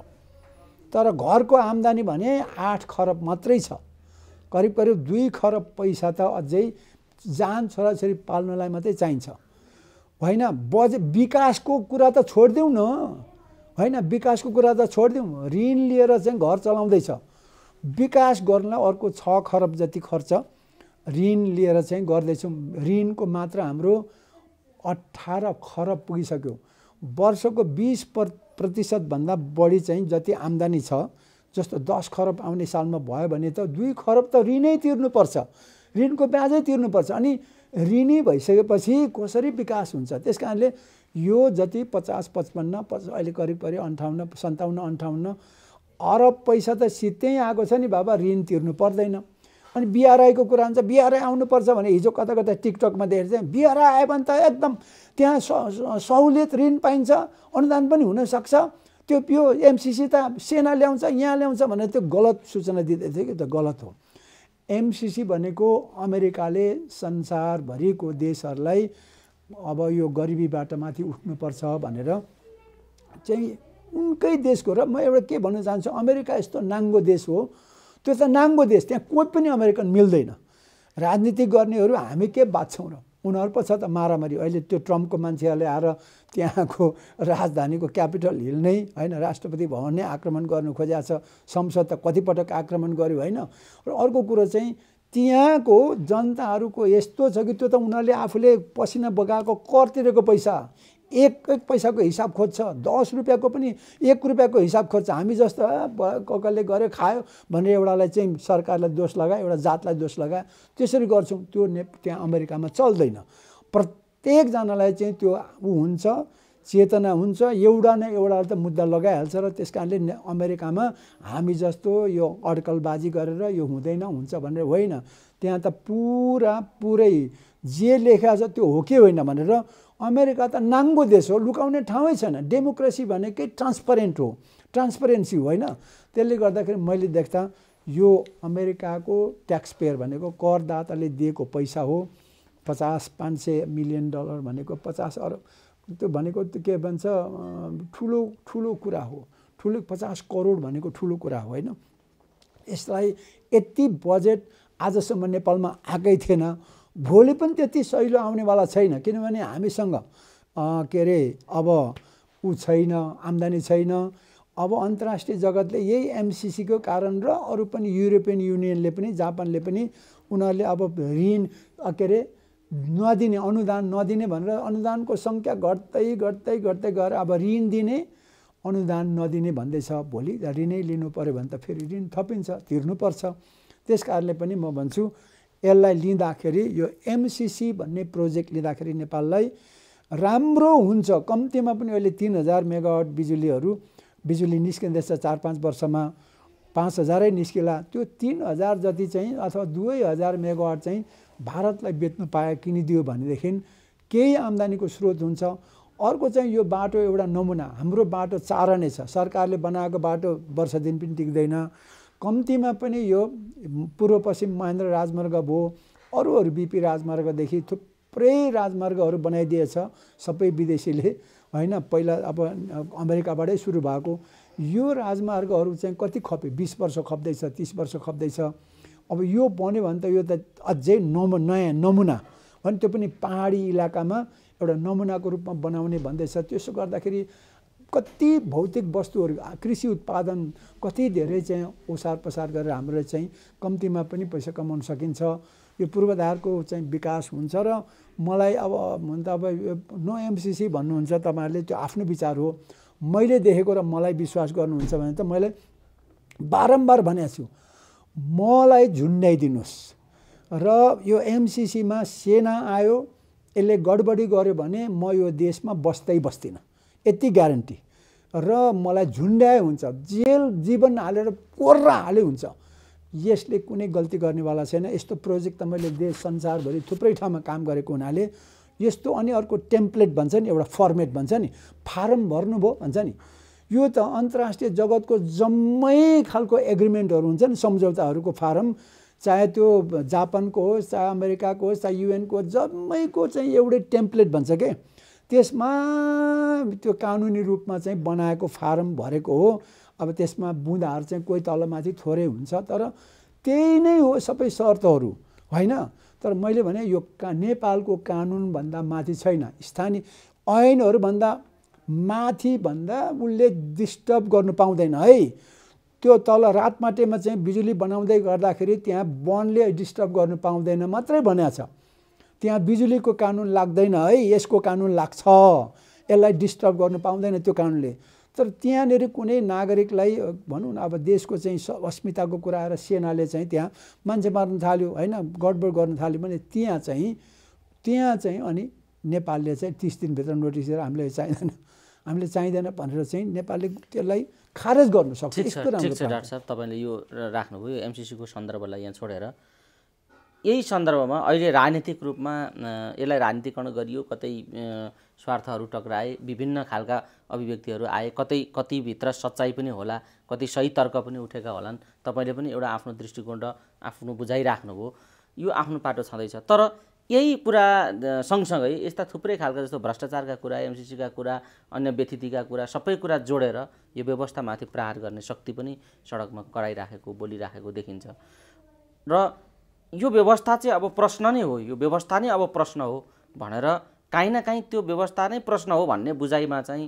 तर घरको आम्दानी भने 8 खरब मात्रै छ। करिब 2 खरब पैसा त अझै जान छोराछोरी पाल्नलाई मात्रै चाहिन्छ होइन। विकासको कुरा त छोडिदेऊ न होइन, विकासको कुरा त छोडिदेऊ। ऋण लिएर चाहिँ घर चलाउँदैछ, विकास गर्नलाई अर्को 6 खरब जति खर्च ऋण लिएर चाहिँ गर्दैछौँ। ऋणको मात्र हाम्रो 18 खरब पुगिसक्यो। वर्षको 20% भन्दा बढी चाहिँ जति आम्दानी छ, जस्तो 10 खरब आउने सालमा भयो भने त 2 खरब त ऋणै तिर्नुपर्छ, ऋणको ब्याजै तिर्नुपर्छ। अनि ऋणी भइसकेपछि कसरी विकास हुन्छ? त्यस कारणले यो जति 50-55 अहिले करिब 57-58 अरब पैसा त सित्तै आएको छ नि बाबा, ऋण तिर्नु पर्दैन। अनि बिआरआईको कुरा हुन्छ, बिआरआई आउनुपर्छ भने हिजो कता टिकटकमा देखेर चाहिँ बिआरआई आयो भने त एकदम त्यहाँ सहुलियत ऋण पाइन्छ, अनुदान पनि हुनसक्छ। त्यो एमसिसी त सेना ल्याउँछ, यहाँ ल्याउँछ भनेर त्यो गलत सूचना दिँदै थियो कि, त गलत हो। एमसिसी भनेको अमेरिकाले संसारभरिको देशहरूलाई अब यो गरिबीबाट माथि उठ्नुपर्छ भनेर चाहिँ उनकै देशको, र म एउटा के भन्न चाहन्छु, अमेरिका यस्तो नाङ्गो देश हो, त्यो त नाङ्गो देश, त्यहाँ कोही पनि अमेरिकन मिल्दैन। राजनीति गर्नेहरू हामी के बाँच्छौँ र उनीहरू पो छ त मारामारी। अहिले त्यो ट्रम्पको मान्छेहरूले आएर त्यहाँको राजधानीको क्यापिटल हिल नै होइन राष्ट्रपति भवन नै आक्रमण गर्नु खोजेको छ। संसद त कतिपटक आक्रमण गर्यो होइन। र अर्को कुरो चाहिँ त्यहाँको जनताहरूको यस्तो छ कि त्यो त उनीहरूले आफूले पसिना बगाएको कर तिरेको पैसा एक पैसाको हिसाब खोज्छ, 10 रुपियाँको पनि 1 रुपियाँको हिसाब खोज्छ। हामी जस्तो कसले गऱ्यो खायो भनेर एउटालाई चाहिँ सरकारलाई दोष लगायो, एउटा जातलाई दोष लगायो, त्यसरी गर्छौँ। त्यो त्यहाँ अमेरिकामा चल्दैन। प्रत्येकजनालाई चाहिँ त्यो हुन्छ, चेतना हुन्छ, एउटा न एउटा त मुद्दा लगाइहाल्छ। र त्यस कारणले अमेरिकामा हामी जस्तो यो अड्कलबाजी गरेर यो हुँदैन हुन्छ भनेर होइन। त्यहाँ त पुरै जे लेखेको छ त्यो हो कि होइन भनेर। अमेरिका त नाङ्गो देश हो, लुकाउने ठाउँै छैन। डेमोक्रेसी भनेकै ट्रान्सपरेन्ट हो, ट्रान्सपरेन्सी हो होइन। त्यसले गर्दाखेरि मैले देख्दा यो अमेरिकाको ट्याक्स पेयर भनेको करदाताले दिएको पैसा हो। 50-500 मिलियन डलर भनेको 50 अरब, त्यो भनेको के भन्छ ठुलो कुरा हो। 50 करोड भनेको ठुलो कुरा हो होइन। यसलाई यति बजेट आजसम्म नेपालमा आएकै थिएन, भोलि पनि त्यति सहिलो आउनेवाला छैन। किनभने हामीसँग के अरे अब छैन, आम्दानी छैन। अब अन्तर्राष्ट्रिय जगतले यही एमसिसीको कारण र अरू पनि युरोपियन युनियनले पनि जापानले पनि उनीहरूले अब ऋण के अरे नदिने, अनुदान नदिने भनेर अनुदानको सङ्ख्या घट्दै गएर अब ऋण दिने अनुदान नदिने भन्दैछ। भोलि ऋणै लिनु पऱ्यो भने त फेरि ऋण थपिन्छ, तिर्नुपर्छ। त्यस कारणले पनि म भन्छु यसलाई लिँदाखेरि यो एमसिसी भन्ने प्रोजेक्ट लिँदाखेरि नेपाललाई राम्रो हुन्छ। कम्तीमा पनि अहिले 3000 मेगावाट बिजुली निस्किँदैछ। 4-5 वर्षमा 5000 निस्किला। त्यो 3000 जति चाहिँ अथवा 2000 मेगावाट चाहिँ भारतलाई बेच्नु पाए किनिदियो भनेदेखि केही आम्दानीको स्रोत हुन्छ। अर्को चाहिँ यो बाटो एउटा नमुना। हाम्रो बाटो चारणै छ, सरकारले बनाएको बाटो वर्ष दिन पनि टिक्दैन। कम्तीमा पनि यो पूर्व पश्चिम महेन्द्र राजमार्ग भयो, अरू बिपी राजमार्गदेखि थुप्रै राजमार्गहरू बनाइदिएछ सबै विदेशीले होइन। पहिला अब अमेरिकाबाटै सुरु भएको यो राजमार्गहरू चाहिँ कति खप्यो, 20 वर्ष खप्दैछ, 30 वर्ष खप्दैछ। अब यो बन्यो भने त यो त अझै नयाँ नमुना भने त्यो पनि पहाडी इलाकामा एउटा नमुनाको रूपमा बनाउने भन्दैछ। त्यसो गर्दाखेरि कति भौतिक वस्तुहरू, कृषि उत्पादन कति धेरै चाहिँ ओसार पसार गरेर हाम्रो चाहिँ कम्तीमा पनि पैसा कमाउन सकिन्छ। यो पूर्वाधारको चाहिँ विकास हुन्छ। र मलाई अब भन्दा अब नो एमसिसी भन्नुहुन्छ तपाईँहरूले, त्यो आफ्नो विचार हो। मैले देखेको र मलाई विश्वास गर्नुहुन्छ भने त मैले बारम्बार भनेको छु, मलाई झुन्ड्याइदिनुहोस्। र यो एमसिसीमा सेना आयो, यसले गडबडी गर्यो भने म यो देशमा बस्दिनँ, यति ग्यारेन्टी। र मलाई झुन्ड्याए हुन्छ, जेल जीवन हालेर कोर्रा हाले हुन्छ। यसले कुनै गल्ती गर्नेवाला छैन। यस्तो प्रोजेक्ट त मैले देश संसारभरि थुप्रै ठाउँमा काम गरेको हुनाले यस्तो। अनि अर्को टेम्प्लेट भन्छ नि, एउटा फर्मेट भन्छ नि, फारम भर्नुभयो भन्छ नि, यो त अन्तर्राष्ट्रिय जगतको जम्मै खालको एग्रिमेन्टहरू हुन्छ नि, सम्झौताहरूको फारम, चाहे त्यो जापानको होस्, चाहे अमेरिकाको होस्, चाहे युएनको होस्, जम्मैको चाहिँ एउटै टेम्प्लेट भन्छ के। त्यसमा त्यो कानुनी रूपमा चाहिँ बनाएको फारम भरेको हो। अब त्यसमा बुँदाहरू चाहिँ कोही तलमाथि थोरै हुन्छ, तर त्यही नै हो सबै शर्तहरू होइन। तर मैले भने यो नेपालको कानुनभन्दा माथि छैन, स्थानीय ऐनहरूभन्दा माथि भन्दा उसले डिस्टर्ब गर्नु पाउँदैन है। त्यो तल रातमाटेमा चाहिँ बिजुली बनाउँदै गर्दाखेरि त्यहाँ वनले डिस्टर्ब गर्नु पाउँदैन मात्रै भनेको छ। त्यहाँ बिजुलीको कानुन लाग्दैन है, यसको कानुन लाग्छ। यसलाई डिस्टर्ब गर्नु पाउँदैन त्यो कानुनले। तर त्यहाँनिर कुनै नागरिकलाई भनौँ न अब देशको चाहिँ अस्मिताको कुरा आएर सेनाले चाहिँ त्यहाँ मान्छे मार्न थाल्यो होइन, गडबड गर्न थाल्यो भने त्यहाँ चाहिँ अनि नेपालले चाहिँ 30 दिनभित्र नोटिस दिएर हामीले चाहिँदैन भनेर चाहिँ नेपालले त्यसलाई खारेज गर्नु सक्छ। ठिक छ डाक्टर साहब, तपाईँले यो राख्नुभयो एमसिसीको सन्दर्भलाई यहाँ छोडेर। यही सन्दर्भमा अहिले राजनीतिक रूपमा यसलाई राजनीतिकरण गरियो, कतै स्वार्थहरू टक्राए, विभिन्न खालका अभिव्यक्तिहरू आए, कतिभित्र सच्चाइ पनि होला, कति सही तर्क पनि उठेका होलान्। तपाईँले पनि एउटा आफ्नो दृष्टिकोण र आफ्नो बुझाइ राख्नुभयो, यो आफ्नो पाटो छँदैछ। तर यही कुरा सँगसँगै यस्ता थुप्रै खालका जस्तो भ्रष्टाचारका कुरा, एमसिसीका कुरा, अन्य व्यतिथिका कुरा, सबै कुरा जोडेर यो व्यवस्थामाथि प्रहार गर्ने शक्ति पनि सडकमा कराइराखेको, बोलिराखेको देखिन्छ। र यो व्यवस्था चाहिँ अब प्रश्न नै हो, यो व्यवस्था नै अब प्रश्न हो भनेर काहीँ न काहीँ त्यो व्यवस्था नै प्रश्न हो भन्ने बुझाइमा चाहिँ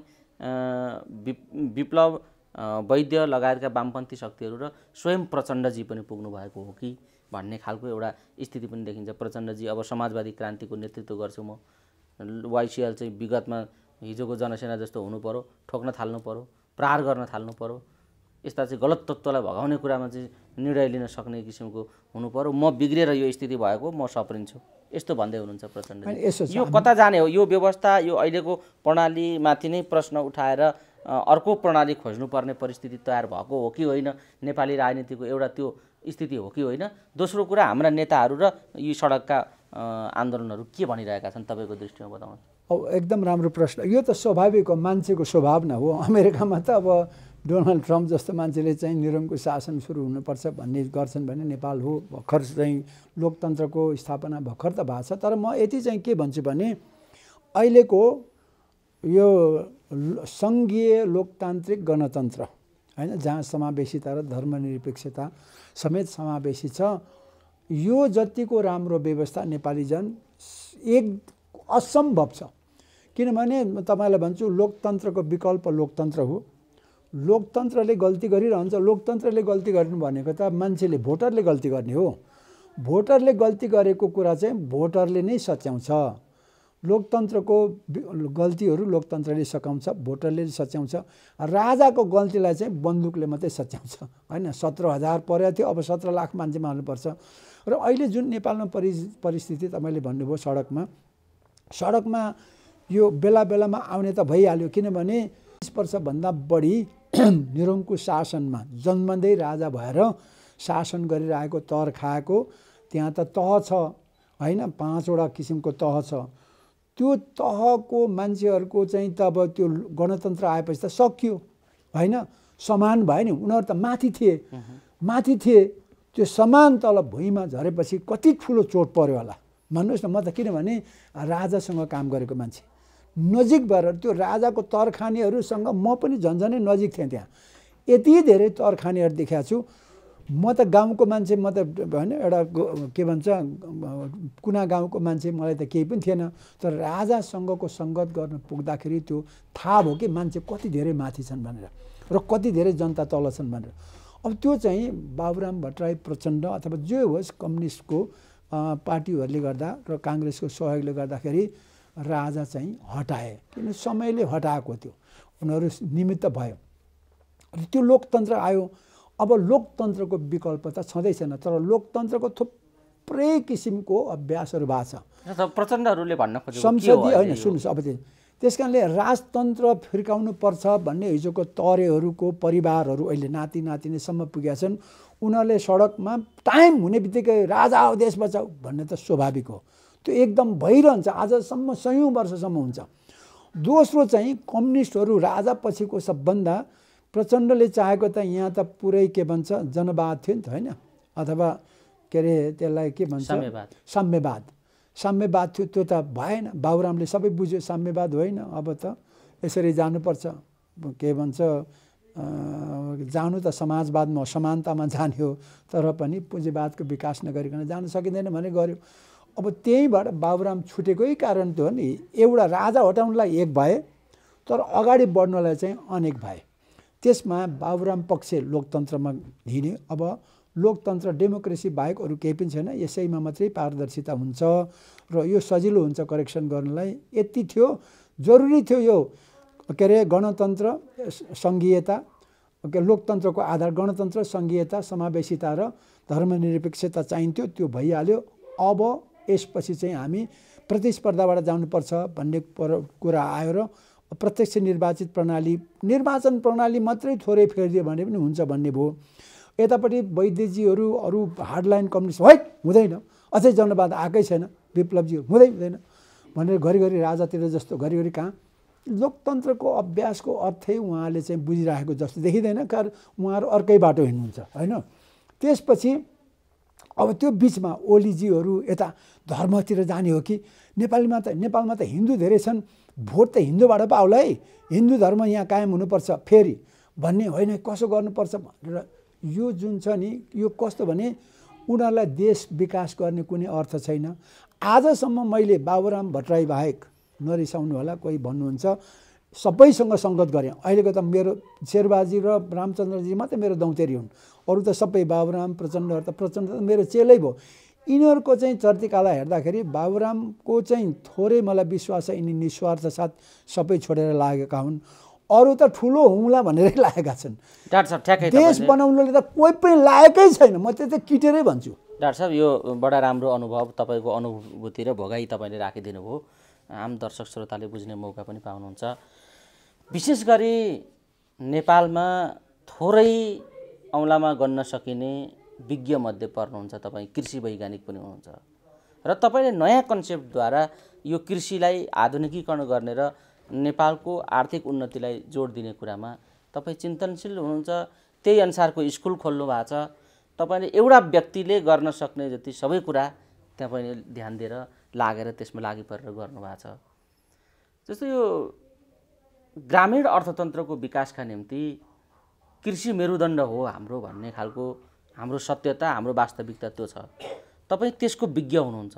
विप्लव वैद्य लगायतका वामपन्थी शक्तिहरू र स्वयं प्रचण्डजी पनि पुग्नु भएको हो कि भन्ने खालको एउटा स्थिति पनि देखिन्छ। प्रचण्डजी अब समाजवादी क्रान्तिको नेतृत्व गर्छु म, वाइसिएल चाहिँ विगतमा हिजोको जनसेना जस्तो हुनु पर्यो, ठोक्न थाल्नु पर्यो, प्रहार गर्न थाल्नु पर्यो, यस्ता चाहिँ गलत तत्त्वलाई भगाउने कुरामा चाहिँ निर्णय लिन सक्ने किसिमको हुनु पर्यो, म बिग्रेर यो स्थिति भएको म सप्रिन्छु, यस्तो भन्दै हुनुहुन्छ प्रचण्ड। यो कता जाने हो? यो व्यवस्था, यो अहिलेको प्रणालीमाथि नै प्रश्न उठाएर अर्को प्रणाली खोज्नुपर्ने परिस्थिति तयार भएको हो कि होइन? नेपाली राजनीतिको एउटा त्यो स्थिति हो कि होइन? दोस्रो कुरा, हाम्रा नेताहरू र यी सडकका आन्दोलनहरू के भनिरहेका छन् तपाईँको दृष्टिमा बताउनु। अब एकदम राम्रो प्रश्न। यो त स्वाभाविक हो, मान्छेको स्वभाव न हो। अमेरिकामा त अब डोनाल्ड ट्रम्प जस्तो मान्छेले चाहिँ निरङ्कुश शासन सुरु हुनुपर्छ भन्ने गर्छन् भने नेपाल हो भर्खर चाहिँ लोकतन्त्रको स्थापना भर्खर त भएको छ। तर म यति चाहिँ के भन्छु भने अहिलेको यो सङ्घीय लोकतान्त्रिक गणतन्त्र होइन, जहाँ समावेशिता र धर्मनिरपेक्षता समेत समावेशी छ, यो जतिको राम्रो व्यवस्था नेपाली जन एक असम्भव छ। किनभने म तपाईँलाई भन्छु, लोकतन्त्रको विकल्प लोकतन्त्र हो। लोकतन्त्रले गल्ती गरिरहन्छ। लोकतन्त्रले गल्ती गर्नु भनेको त मान्छेले, भोटरले गल्ती गर्ने हो। भोटरले गल्ती गरेको कुरा चाहिँ भोटरले नै सच्याउँछ। लोकतन्त्रको गल्तीहरू लोकतन्त्रले सकाउँछ, भोटरले सच्याउँछ। राजाको गल्तीलाई चाहिँ बन्दुकले मात्रै सच्याउँछ होइन। 17,000 परेको थियो, अब 17 लाख मान्छे मार्नुपर्छ। र अहिले जुन नेपालमा परिस्थिति तपाईँले भन्नुभयो, सडकमा यो बेला बेलामा आउने त भइहाल्यो। किनभने 20 वर्षभन्दा बढी निरङ्कुश शासनमा जन्मँदै राजा भएर शासन गरिरहेको, तर खाएको त्यहाँ त तह छ होइन, 5वटा किसिमको तह छ। त्यो तहको मान्छेहरूको चाहिँ त अब त्यो गणतन्त्र आएपछि त सकियो होइन, समान भयो नि। उनीहरू त माथि थिए, त्यो समान तल भुइँमा झरेपछि कति ठुलो चोट पर्यो होला भन्नुहोस् न। म त किनभने राजासँग काम गरेको मान्छे, नजिक भएर त्यो राजाको तरखानीहरूसँग म पनि झन्झनै नजिक थिएँ। त्यहाँ यति धेरै तरखानीहरू देखाएको छु। म त गाउँको मान्छे, म त होइन एउटा के भन्छ कुना गाउँको मान्छे, मलाई त केही पनि थिएन। तर राजासँगको सङ्गत गर्न पुग्दाखेरि त्यो थाहा भयो कि मान्छे कति धेरै माथि छन् भनेर र कति धेरै जनता तल छन् भनेर। अब त्यो चाहिँ बाबुराम भट्टराई, प्रचण्ड अथवा जो होस् कम्युनिस्टको पार्टीहरूले गर्दा र काङ्ग्रेसको सहयोगले गर्दाखेरि राजा चाहिँ हटाए। किन समयले हटाएको थियो, उनीहरू निमित्त भयो। त्यो लोकतन्त्र आयो। अब लोकतन्त्रको विकल्प त छँदै छैन, तर लोकतन्त्रको थुप्रै किसिमको अभ्यासहरू भएको छ। प्रचण्डहरूले भन्न खोजेको संसदीय होइन, सुन्नुहोस् अब त्यस कारणले राजतन्त्र फिर्काउनु पर्छ भन्ने हिजोको तरेहरूको परिवारहरू अहिले नाति नातिनीसम्म पुगेका छन्। उनीहरूले सडकमा टाइम हुने बित्तिकै राजा हो देश बचाऊ भन्ने त स्वाभाविक हो। त्यो एकदम भइरहन्छ, आजसम्म 100औँ वर्षसम्म हुन्छ। दोस्रो चाहिँ कम्युनिस्टहरू राजा पछिको सबभन्दा प्रचण्डले चाहेको त यहाँ त पुरै के भन्छ जनवाद थियो नि त होइन, अथवा के अरे त्यसलाई के भन्छ साम्यवाद थियो। त्यो त भएन। बाबुरामले सबै बुझ्यो साम्यवाद होइन, अब त यसरी जानुपर्छ। के भन्छ जानु त समाजवादमा समानतामा जाने हो, तर पनि पुँजीवादको विकास नगरिकन जान सकिँदैन भने गर्यो। अब त्यहीबाट बाबुराम छुटेकै कारण त हो नि। एउटा राजा हटाउनलाई एक भए, तर अगाडि बढ्नलाई चाहिँ अनेक भए। त्यसमा बाबुराम पक्ष लोकतन्त्रमा हिँड्यो। अब लोकतन्त्र डेमोक्रेसी बाहेक अरू केही पनि छैन, यसैमा मात्रै पारदर्शिता हुन्छ र यो सजिलो हुन्छ करेक्सन गर्नलाई। यति थियो, जरुरी थियो यो के अरे गणतन्त्र, सङ्घीयता, लोकतन्त्रको आधार गणतन्त्र, सङ्घीयता, समावेशिता र धर्मनिरपेक्षता चाहिन्थ्यो। त्यो भइहाल्यो। अब यसपछि चाहिँ हामी प्रतिस्पर्धाबाट जानुपर्छ भन्ने कुरा आयो र प्रत्यक्ष निर्वाचित प्रणाली, निर्वाचन प्रणाली मात्रै थोरै फेरिदियो भने पनि हुन्छ भन्ने भयो। यतापट्टि वैद्यजीहरू, अरू हार्डलाइन कम्युनिस्ट हुँदैन, अझै जनवाद आएकै छैन, विप्लवजी हुँदैन भनेर घरिघरि राजातिर जस्तो घरिघरि कहाँ। लोकतन्त्रको अभ्यासको अर्थै उहाँले चाहिँ बुझिराखेको जस्तो देखिँदैन, कारण उहाँहरू अर्कै बाटो हिँड्नुहुन्छ होइन। त्यसपछि अब त्यो बिचमा ओलीजीहरू यता धर्मतिर जाने हो कि नेपालमा त हिन्दू धेरै छन्, भोट त हिन्दूबाट पो आउला है, हिन्दू धर्म यहाँ कायम हुनुपर्छ फेरि भन्ने होइन, कसो गर्नुपर्छ भनेर। यो जुन छ नि, यो कस्तो भने उनीहरूलाई देश विकास गर्ने कुनै अर्थ छैन। आजसम्म मैले बाबुराम भट्टराई बाहेक, नरिसाउनु होला कोही भन्नुहुन्छ, सबैसँग सङ्गत गरेँ। अहिलेको त मेरो शेरबहादुर र रामचन्द्रजी मात्रै मेरो दौतेरी हुन्, अरू त सबै बाबुराम प्रचण्डहरू त प्रचण्ड मेरो चेलै भयो। यिनीहरूको चाहिँ चर्तिकाला हेर्दाखेरि बाबुरामको चाहिँ थोरै मलाई विश्वास छ, यिनी निस्वार्थ साथ सबै छोडेर लागेका हुन्। अरू त ठुलो हुँला भनेरै लागेका छन्। डाक्टर साहब ठ्याक्कै देश बनाउनुले त कोही पनि लागेकै छैन, म त्यति किटेरै भन्छु। डाक्टर साहब यो बडा राम्रो अनुभव, तपाईँको अनुभूति र भोगाई तपाईँले राखिदिनु भयो। आम दर्शक श्रोताले बुझ्ने मौका पनि पाउनुहुन्छ। विशेष गरी नेपालमा थोरै औँलामा गन्न सकिने विज्ञमध्ये पर्नुहुन्छ तपाईँ, कृषि वैज्ञानिक पनि हुनुहुन्छ र तपाईँले नयाँ कन्सेप्टद्वारा यो कृषिलाई आधुनिकीकरण गर्ने र नेपालको आर्थिक उन्नतिलाई जोड दिने कुरामा तपाईँ चिन्तनशील हुनुहुन्छ। त्यही अनुसारको स्कुल खोल्नु भएको छ। तपाईँले एउटा व्यक्तिले गर्न सक्ने जति सबै कुरा तपाईँले ध्यान दिएर लागेर त्यसमा लागि परेर गर्नुभएको छ। जस्तो यो ग्रामीण अर्थतन्त्रको विकासका निम्ति कृषि मेरुदण्ड हो हाम्रो भन्ने खालको हाम्रो सत्यता, हाम्रो वास्तविकता त्यो छ। तपाईँ त्यसको विज्ञ हुनुहुन्छ।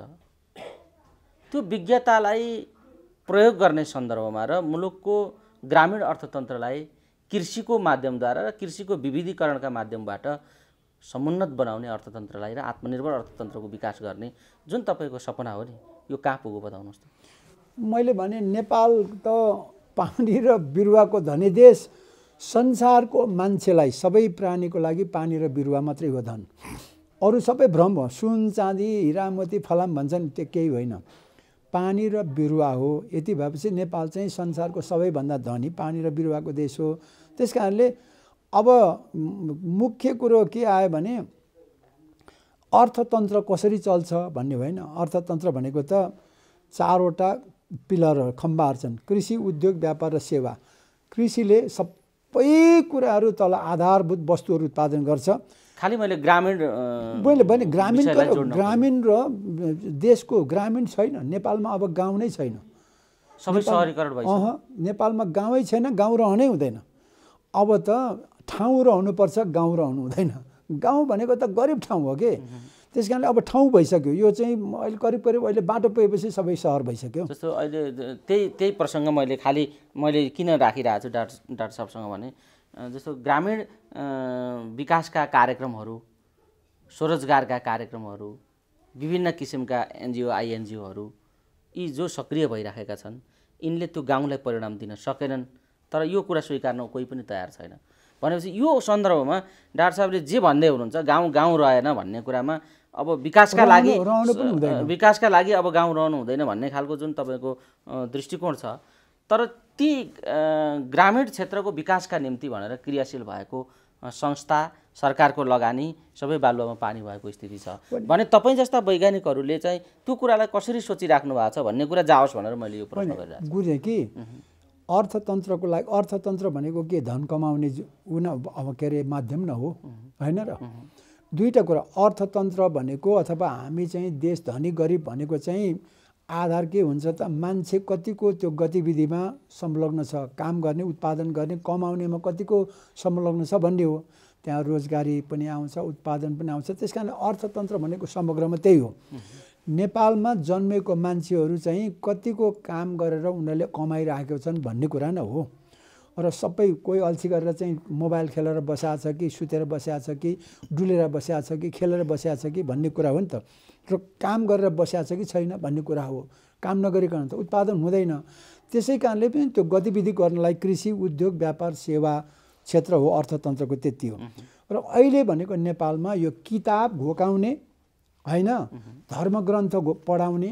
त्यो विज्ञतालाई प्रयोग गर्ने सन्दर्भमा र मुलुकको ग्रामीण अर्थतन्त्रलाई कृषिको माध्यमद्वारा र कृषिको विविधीकरणका माध्यमबाट समुन्नत बनाउने अर्थतन्त्रलाई र आत्मनिर्भर अर्थतन्त्रको विकास गर्ने जुन तपाईँको सपना हो नि, यो कहाँ पुग्यो बताउनुहोस् त। मैले भने नेपाल त पानी र बिरुवाको धनी देश। संसारको मान्छेलाई, सबै प्राणीको लागि पानी र बिरुवा मात्रै हो धन। अरू सबै भ्रम हो। सुन चाँदी हिरा मोती फलाम भन्छन्, त्यो केही होइन। पानी र बिरुवा हो। यति भएपछि नेपाल चाहिँ संसारको सबैभन्दा धनी पानी र बिरुवाको देश हो। त्यस कारणले अब मुख्य कुरो के आयो भने अर्थतन्त्र कसरी चल्छ भन्ने होइन। अर्थतन्त्र भनेको त चारवटा पिलरहरू, खम्बाहरू छन्। कृषि, उद्योग, व्यापार र सेवा। कृषिले सबै कुराहरू तल आधारभूत वस्तुहरू उत्पादन गर्छ। खालि मैले ग्रामीण भने ग्रामीण र देशको ग्रामीण छैन नेपालमा। अब गाउँ नै छैन, सबै सहरीकरण भइसक्यो। नेपालमा गाउँै छैन, गाउँ रहनै हुँदैन। अब त ठाउँ रहनुपर्छ, गाउँ रहनु हुँदैन। गाउँ भनेको त गरिब ठाउँ हो कि। त्यस कारणले अब ठाउँ भइसक्यो। यो चाहिँ अहिले करिब अहिले बाटो पुगेपछि सबै सहर भइसक्यो। जस्तो अहिले त्यही प्रसङ्ग मैले किन राखिरहेको छु डाक्टर साहबसँग भने, जस्तो ग्रामीण विकासका कार्यक्रमहरू, स्वरोजगारका कार्यक्रमहरू, विभिन्न किसिमका एनजिओ आइएनजिओहरू यी जो सक्रिय भइराखेका छन्, यिनले त्यो गाउँलाई परिणाम दिन सकेनन्। तर यो कुरा स्वीकार्न कोही पनि तयार छैन। भनेपछि यो सन्दर्भमा डाक्टर साहबले जे भन्दै हुनुहुन्छ, गाउँ गाउँ रहेन भन्ने कुरामा अब विकासका लागि अब गाउँ रहनु हुँदैन भन्ने खालको जुन तपाईँको दृष्टिकोण छ। तर ती ग्रामीण क्षेत्रको विकासका निम्ति भनेर क्रियाशील भएको संस्था, सरकारको लगानी सबै बालुवामा पानी भएको स्थिति छ भने तपाईँ जस्ता वैज्ञानिकहरूले चाहिँ त्यो कुरालाई कसरी सोचिराख्नु भएको छ भन्ने कुरा जाओस् भनेर मैले यो प्रश्न गरिरहेको छु। बुझेँ कि अर्थतन्त्रको लागि, अर्थतन्त्र भनेको के, धन कमाउने अब के अरे माध्यम न हो, होइन र। दुईवटा कुरा, अर्थतन्त्र भनेको अथवा हामी चाहिँ देश धनी गरिब भनेको चाहिँ आधार के हुन्छ त, मान्छे कतिको त्यो गतिविधिमा संलग्न छ, काम गर्ने, उत्पादन गर्ने, कमाउनेमा कतिको संलग्न छ भन्ने हो। त्यहाँ रोजगारी पनि आउँछ, उत्पादन पनि आउँछ। त्यस कारण अर्थतन्त्र भनेको समग्रमा त्यही हो। नेपालमा जन्मेको मान्छेहरू चाहिँ कतिको काम गरेर उनीहरूले कमाइराखेको छन् भन्ने कुरा नै हो। र सबै कोही अल्छी गरेर चाहिँ मोबाइल खेलेर बसेको छ कि, सुतेर बसेको छ कि, डुलेर बसेको छ कि, खेलेर बसेको छ कि भन्ने कुरा हो नि त। र काम गरेर बसेको छ कि छैन भन्ने कुरा हो। काम नगरिकन त उत्पादन हुँदैन। त्यसै कारणले पनि त्यो गतिविधि गर्नलाई कृषि, उद्योग, व्यापार, सेवा क्षेत्र हो अर्थतन्त्रको, त्यति हो। र अहिले भनेको नेपालमा यो किताब घोकाउने होइन, धर्मग्रन्थ पढाउने,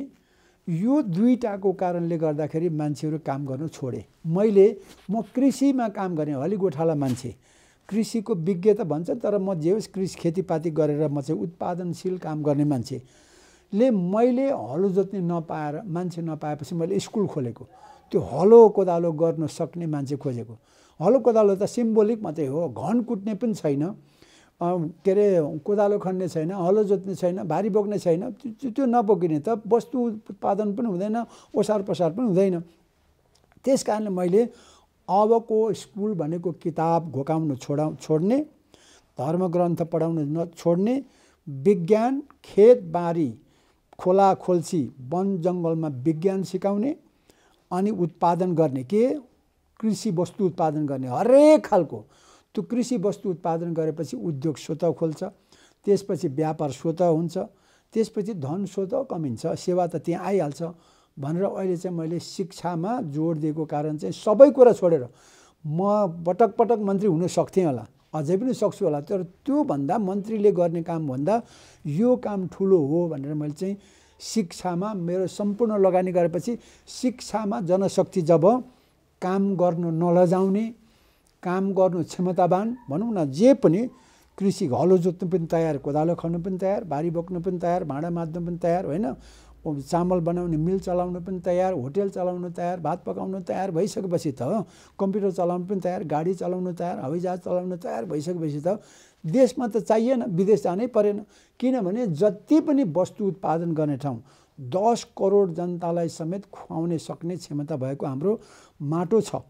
यो दुईटाको कारणले गर्दाखेरि मान्छेहरू काम गर्न छोडे। म कृषिमा काम गरेँ, हली गोठाला मान्छे, कृषिको विज्ञ त भन्छ, तर म जे होस् कृषि खेतीपाती गरेर म चाहिँ उत्पादनशील काम गर्ने मान्छेले मैले हलो जोत्ने मान्छे नपाएपछि मैले स्कुल खोलेको। त्यो हलो कोदालो गर्न सक्ने मान्छे खोजेको। हलो कोदालो त सिम्बोलिक मात्रै हो, घन कुट्ने पनि छैन, के अरे कोदालो खन्ने छैन, हलो जोत्ने छैन, भारी बोक्ने छैन। त्यो नबोकिने त वस्तु उत्पादन पनि हुँदैन, ओसार पसार पनि हुँदैन। त्यस कारणले मैले अबको स्कुल भनेको किताब घोकाउन छोड्ने, धर्मग्रन्थ पढाउन नछोड्ने, विज्ञान, खेतबारी, खोला खोल्सी, वन जङ्गलमा विज्ञान सिकाउने अनि उत्पादन गर्ने के कृषि वस्तु उत्पादन गर्ने हरेक खालको। त्यो कृषि वस्तु उत्पादन गरेपछि उद्योग स्वतः खोल्छ, त्यसपछि व्यापार स्वतः हुन्छ, त्यसपछि धन स्वतः कमिन्छ, सेवा त त्यहाँ आइहाल्छ भनेर अहिले चाहिँ मैले शिक्षामा जोड दिएको कारण चाहिँ सबै कुरा छोडेर म पटक पटक मन्त्री हुन सक्थेँ होला, अझै पनि सक्छु होला, तर त्योभन्दा मन्त्रीले गर्ने कामभन्दा यो काम ठुलो हो भनेर मैले चाहिँ शिक्षामा मेरो सम्पूर्ण लगानी गरेपछि शिक्षामा जनशक्ति जब काम गर्नु नलजाउने, काम गर्नु क्षमतावान भनौँ न, जे पनि कृषि हलो जोत्नु पनि तयार, कोदालो खन्नु पनि तयार, भारी बोक्नु पनि तयार, भाँडा माझ्नु पनि तयार, होइन, चामल बनाउने मिल चलाउनु पनि तयार, होटेल चलाउनु तयार, भात पकाउनु तयार भइसकेपछि त कम्प्युटर चलाउनु पनि तयार, गाडी चलाउनु तयार, हवाईजहाज चलाउनु तयार भइसकेपछि त देशमा त चाहिएन, विदेश जानै परेन। किनभने जति पनि वस्तु उत्पादन गर्ने ठाउँ 10 करोड जनतालाई समेत खुवाउने सक्ने क्षमता भएको हाम्रो माटो छ,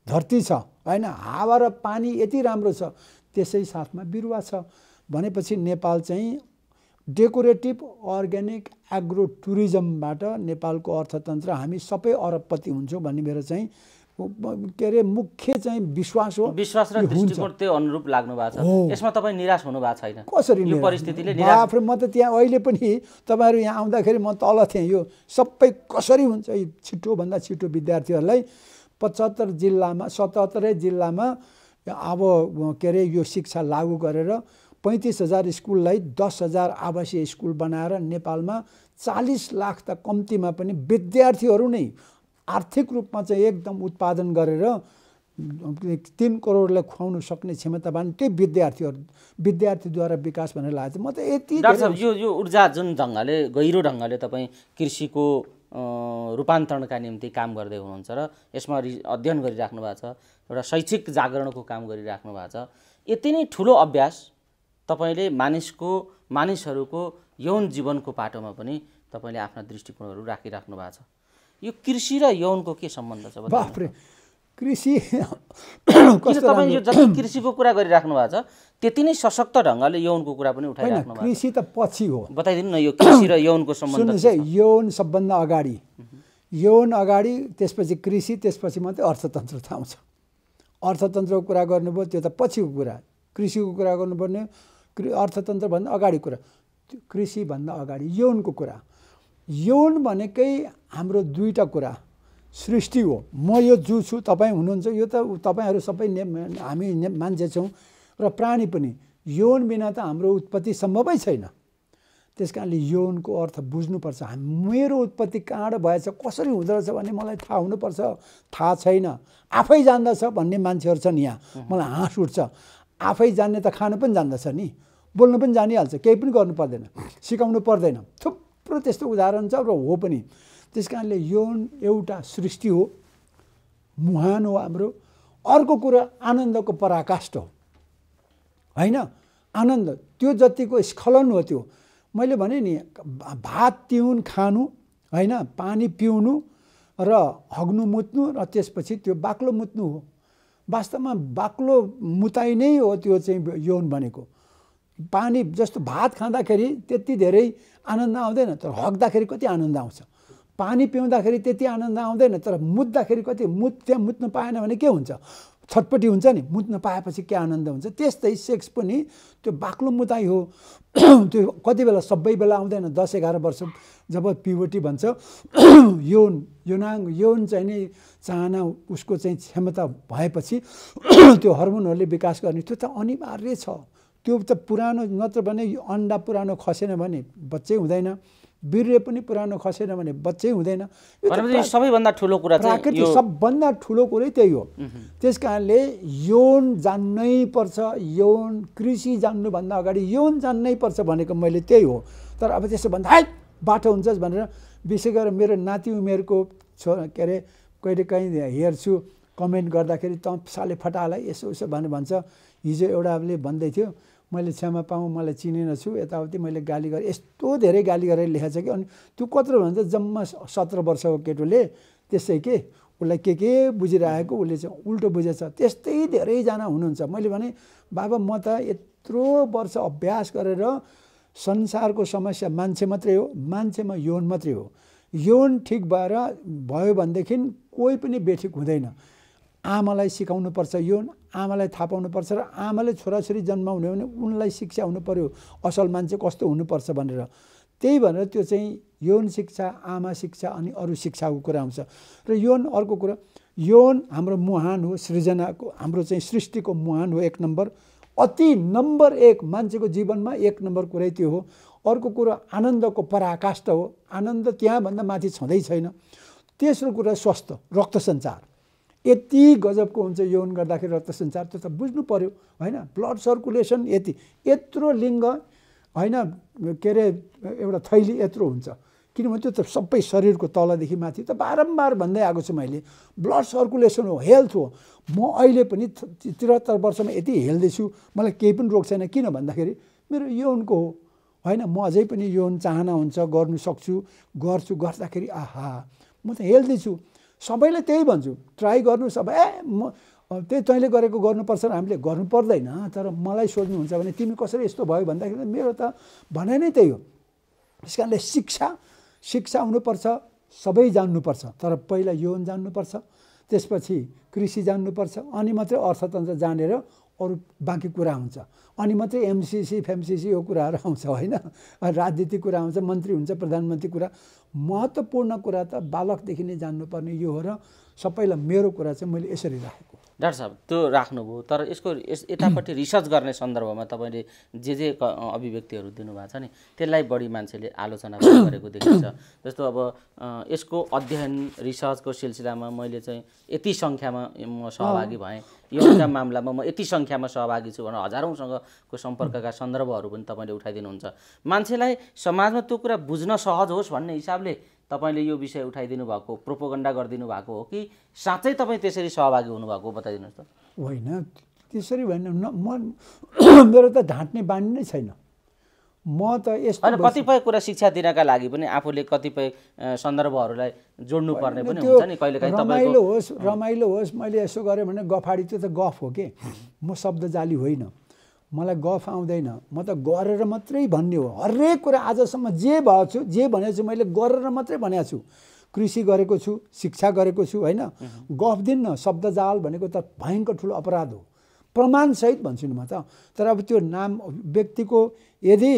धरती छ, होइन, हावा र पानी यति राम्रो छ, त्यसै साथमा बिरुवा छ भनेपछि नेपाल चाहिँ डेकोरेटिभ अर्ग्यानिक एग्रो टुरिज्मबाट नेपालको अर्थतन्त्र हामी सबै अरबपति हुन्छौँ भन्ने मेरो चाहिँ के अरे मुख्य चाहिँ विश्वास हो। विश्वास र दृष्टिकोण त्यो अनुरूप लाग्नु भएको छ। यसमा तपाईँ निराश हुनु भएको छैन? कसरी यो परिस्थितिले बाफ्रे, म त त्यहाँ अहिले पनि तपाईँहरू यहाँ आउँदाखेरि म तल थिएँ, यो सबै कसरी हुन्छ, छिटोभन्दा छिटो विद्यार्थीहरूलाई 75 जिल्लामा 77 जिल्लामा अब के अरे यो शिक्षा लागू गरेर 35,000 स्कुललाई 10,000 आवासीय स्कुल बनाएर नेपालमा 40 लाख त कम्तीमा पनि विद्यार्थीहरू नै आर्थिक रूपमा चाहिँ एकदम उत्पादन गरेर 3 करोडलाई खुवाउन सक्ने क्षमतावान त्यही विद्यार्थीद्वारा विकास भनेर लागेको छ। म त यति डाक्टर साहब, यो ऊर्जा जुन ढङ्गले गहिरो ढङ्गले तपाईँ कृषिको रूपान्तरणका निम्ति काम गर्दै हुनुहुन्छ र यसमा अध्ययन गरिराख्नु भएको छ, एउटा शैक्षिक जागरणको काम गरिराख्नु भएको छ, यति नै ठुलो अभ्यास तपाईले मानिसहरूको यौन जीवनको पाटोमा पनि तपाईले आफ्ना दृष्टिकोणहरू राखिराख्नु भएको छ। यो कृषि र यौनको के सम्बन्ध छ? बाफ्रे, कृषि तपाईँ यो जति कृषिको कुरा गरिराख्नु भएको छ त्यति नै सशक्त ढङ्गले यौनको कुरा पनि उठाइराख्नु भएको छ। कृषि त पछि हो, बताइदिनु न यो कृषि र यौनको सम्बन्ध। सुन्नुहोस् है, यौन सबभन्दा अगाडि, यौन अगाडि, त्यसपछि कृषि, त्यसपछि मात्रै अर्थतन्त्र आउँछ। अर्थतन्त्रको कुरा गर्नुभयो त्यो त पछिको कुरा, कृषिको कुरा गर्नुपर्ने अर्थतन्त्रभन्दा अगाडि कुरा, कृषिभन्दा अगाडि यौनको कुरा। यौन भनेकै हाम्रो दुईटा कुरा, सृष्टि हो, म यो जु छु, तपाईँ हुनुहुन्छ, यो त तपाईँहरू सबै हामी मान्छे छौँ र प्राणी पनि। यौन बिना त हाम्रो उत्पत्ति सम्भवै छैन। त्यस कारणले यौनको अर्थ बुझ्नुपर्छ। मेरो उत्पत्ति कहाँबाट भएछ, कसरी हुँदो रहेछ भन्ने मलाई थाहा हुनुपर्छ। थाहा छैन, आफै जान्दछ भन्ने मान्छेहरू छन् यहाँ, मलाई हाँस उठ्छ। आफै जान्ने त खानु पनि जान्दछ नि, बोल्नु पनि जानिहाल्छ, केही पनि गर्नु पर्दैन, सिकाउनु पर्दैन। थुप्रो त्यस्तो उदाहरण छ र हो पनि। त्यस कारणले यौन एउटा सृष्टि हो, मुहान हो हाम्रो। अर्को कुरा आनन्दको पराकाष्ठ हो, होइन, आनन्द त्यो जतिको स्खलन हो त्यो। मैले भने नि, भात तिउन खानु, होइन, पानी पिउनु र हग्नु मुत्नु र त्यसपछि त्यो बाक्लो मुत्नु हो। वास्तवमा बाक्लो मुताइ नै हो त्यो चाहिँ यौन भनेको। पानी जस्तो भात खाँदाखेरि त्यति धेरै आनन्द आउँदैन, तर हग्दाखेरि कति आनन्द आउँछ। पानी पिउँदाखेरि त्यति आनन्द आउँदैन, तर मुत्दाखेरि कति त्यहाँ मुत्नु पाएन भने के हुन्छ, छटपटी हुन्छ नि। मुत्न पाएपछि के आनन्द हुन्छ। त्यस्तै सेक्स पनि त्यो बाक्लो मुताइ हो। त्यो कति बेला सबै बेला आउँदैन, 10-11 वर्ष जब प्युबर्टी भन्छ, यौन चाहिँ नि चाहना उसको चाहिँ क्षमता भएपछि त्यो हर्मोनहरूले विकास गर्ने, त्यो त अनिवार्य छ। त्यो त पुरानो, नत्र भने अन्डा पुरानो खसेन भने बच्चै हुँदैन, वीर्य पनि पुरानो खसेन भने बच्चै हुँदैन। सबैभन्दा ठुलो कुरा प्राकृतिक सबभन्दा ठुलो कुरै त्यही हो। त्यस कारणले यौन जान्नै पर्छ। यौन कृषि जान्नुभन्दा अगाडि यौन जान्नै पर्छ भनेको मैले त्यही हो। तर अब त्यसो भन्दा बाटो हुन्छ भनेर विशेष गरेर मेरो नाति उमेरको के अरे कहिले काहीँ हेर्छु, कमेन्ट गर्दाखेरि त साले फटालाई यसो उसो भनेर भन्छ। हिजो एउटाले भन्दै थियो, मैले क्षमा पाऊँ, मलाई चिनेन छु, यताउति मैले गाली गरेँ, यस्तो धेरै गाली गरेर लेखेको छ कि। अनि त्यो कत्रो भन्छ, जम्मा 17 वर्षको केटोले त्यसै के उसलाई के बुझिरहेको, उसले चाहिँ उल्टो बुझेछ। त्यस्तै धेरैजना हुनुहुन्छ। मैले भने बाबा, म त यत्रो वर्ष अभ्यास गरेर संसारको समस्या मान्छे मात्रै हो, मान्छेमा यौन मात्रै हो। यौन ठिक भएर भयो भनेदेखि कोही पनि बेठिक हुँदैन। आमालाई सिकाउनुपर्छ यौन, आमालाई थाहा पाउनुपर्छ र आमाले छोराछोरी जन्माउने भने उनलाई शिक्षा हुनु पर्यो असल मान्छे कस्तो हुनुपर्छ भनेर। त्यही भनेर त्यो चाहिँ यौन शिक्षा, आमा शिक्षा अनि अरू शिक्षाको कुरा आउँछ। र यौन अर्को कुरा, यौन हाम्रो मुहान हो, सृजनाको हाम्रो चाहिँ सृष्टिको मुहान हो, 1 नम्बर, अति नम्बर 1 मान्छेको जीवनमा 1 नम्बर कुरै त्यो हो। अर्को कुरा आनन्दको पराकाष्ठ हो, आनन्द त्यहाँभन्दा माथि छँदै छैन। तेस्रो कुरा स्वास्थ्य, रक्त सञ्चार यति गजबको हुन्छ यौन गर्दाखेरि रक्त सञ्चार, त्यो त बुझ्नु पर्यो होइन। ब्लड सर्कुलेसन यत्रो लिङ्ग होइन, के अरे एउटा थैली यत्रो हुन्छ, किनभने त्यो त सबै शरीरको तलदेखि माथि त बारम्बार भन्दै आएको छु मैले। ब्लड सर्कुलेसन हो, हेल्थ हो। म अहिले पनि 73 वर्षमा यति हेल्दी छु, मलाई केही पनि रोग छैन। किन भन्दाखेरि मेरो यौनको हो होइन। म अझै पनि यौन चाहना हुन्छ, गर्नु सक्छु, गर्दाखेरि आहा म त हेल्दी छु। सबैलाई त्यही भन्छु, ट्राई गर्नु सबै। म त्यही तैँले गरेको गर्नुपर्छ र हामीले गर्नु पर्दैन। तर मलाई सोध्नुहुन्छ भने तिमी कसरी यस्तो भयो भन्दाखेरि मेरो त भनाइ नै त्यही हो। त्यस कारणले शिक्षा हुनुपर्छ, सबै जान्नुपर्छ, तर पहिला यौन जान्नुपर्छ, त्यसपछि कृषि जान्नुपर्छ, अनि मात्रै अर्थतन्त्र जानेर अरू बाँकी कुरा हुन्छ, अनि मात्रै एमसिसी फेमसिसी यो कुराहरू आउँछ होइन। राजनीतिक कुरा आउँछ, मन्त्री हुन्छ, प्रधानमन्त्री कुरा। महत्त्वपूर्ण कुरा त बालकदेखि नै जान्नुपर्ने यो हो। र सबैलाई मेरो कुरा चाहिँ मैले यसरी राखेको। डाक्टर साहब त्यो राख्नुभयो, तर यसको यतापट्टि रिसर्च गर्ने सन्दर्भमा तपाईँले जे अभिव्यक्तिहरू दिनुभएको छ नि त्यसलाई बढी मान्छेले आलोचना गरेको देखिन्छ। जस्तो अब यसको अध्ययन रिसर्चको सिलसिलामा मैले चाहिँ यति सङ्ख्यामा म सहभागी भएँ, यौनका मामलामा म यति सङ्ख्यामा सहभागी छु भनेर हजारौँसँगको सम्पर्कका सन्दर्भहरू पनि तपाईँले उठाइदिनुहुन्छ। मान्छेलाई समाजमा त्यो कुरा बुझ्न सहज होस् भन्ने हिसाबले तपाईँले यो विषय उठाइदिनु भएको, प्रोपोगन्डा गरिदिनु भएको हो कि साँच्चै तपाईँ त्यसरी सहभागी हुनुभएको हो, बताइदिनुहोस् त। होइन, त्यसरी भएन। म मेरो त ढाँट्ने बानी नै छैन। म त यस्तो होइन, कतिपय कुरा शिक्षा दिनका लागि पनि आफूले कतिपय सन्दर्भहरूलाई जोड्नु पर्ने पनि हुन्छ नि कहिलेकाहीँ। रमाइलो होस् मैले यसो गरेँ भने गफाडी, त्यो त गफ हो कि। म शब्दजाली होइन, मलाई गफ आउँदैन। म त गरेर मात्रै भन्ने हो। हरेक कुरा आजसम्म जे भएको छु, जे भनेको छु मैले गरेर मात्रै भनेको छु। कृषि गरेको छु, शिक्षा गरेको छु होइन। गफ दिन्न, शब्दजाल भनेको त भयङ्कर ठुलो अपराध हो, प्रमाणसहित भन्छु नि म त। तर अब त्यो नाम यदि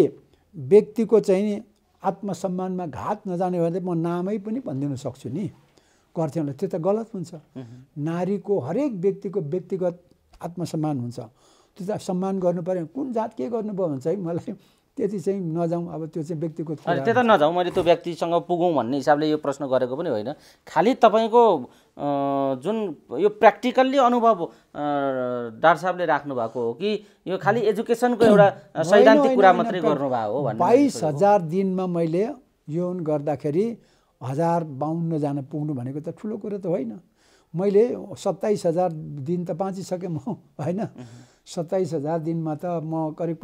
व्यक्तिको चाहिँ आत्मसम्मानमा घात नजाने भने म नामै पनि भनिदिन सक्छु नि गर्थ्यो भने। त्यो त गलत हुन्छ। नारीको हरेक व्यक्तिको व्यक्तिगत आत्मसम्मान हुन्छ, त्यो त सम्मान गर्नु पर्यो। कुन जात के गर्नुभयो भने चाहिँ मलाई त्यति चाहिँ नजाउँ, अब त्यो चाहिँ व्यक्तिगत कुरा। त्यता नजाउँ, मैले त्यो व्यक्तिसँग पुगौँ भन्ने हिसाबले यो प्रश्न गरेको पनि होइन। खालि तपाईँको जुन यो प्र्याक्टिकल्ली अनुभव डाक्टर साहबले राख्नु भएको हो कि यो खालि एजुकेसनको एउटा सैद्धान्तिक कुरा मात्रै गर्नुभएको हो भन्ने। 22,000 दिनमा मैले यौन गर्दाखेरि 1052 जना पुग्नु भनेको त ठुलो कुरो त होइन। मैले 27,000 दिन त बाँचिसकेँ म होइन। 27,000 दिनमा त म करिब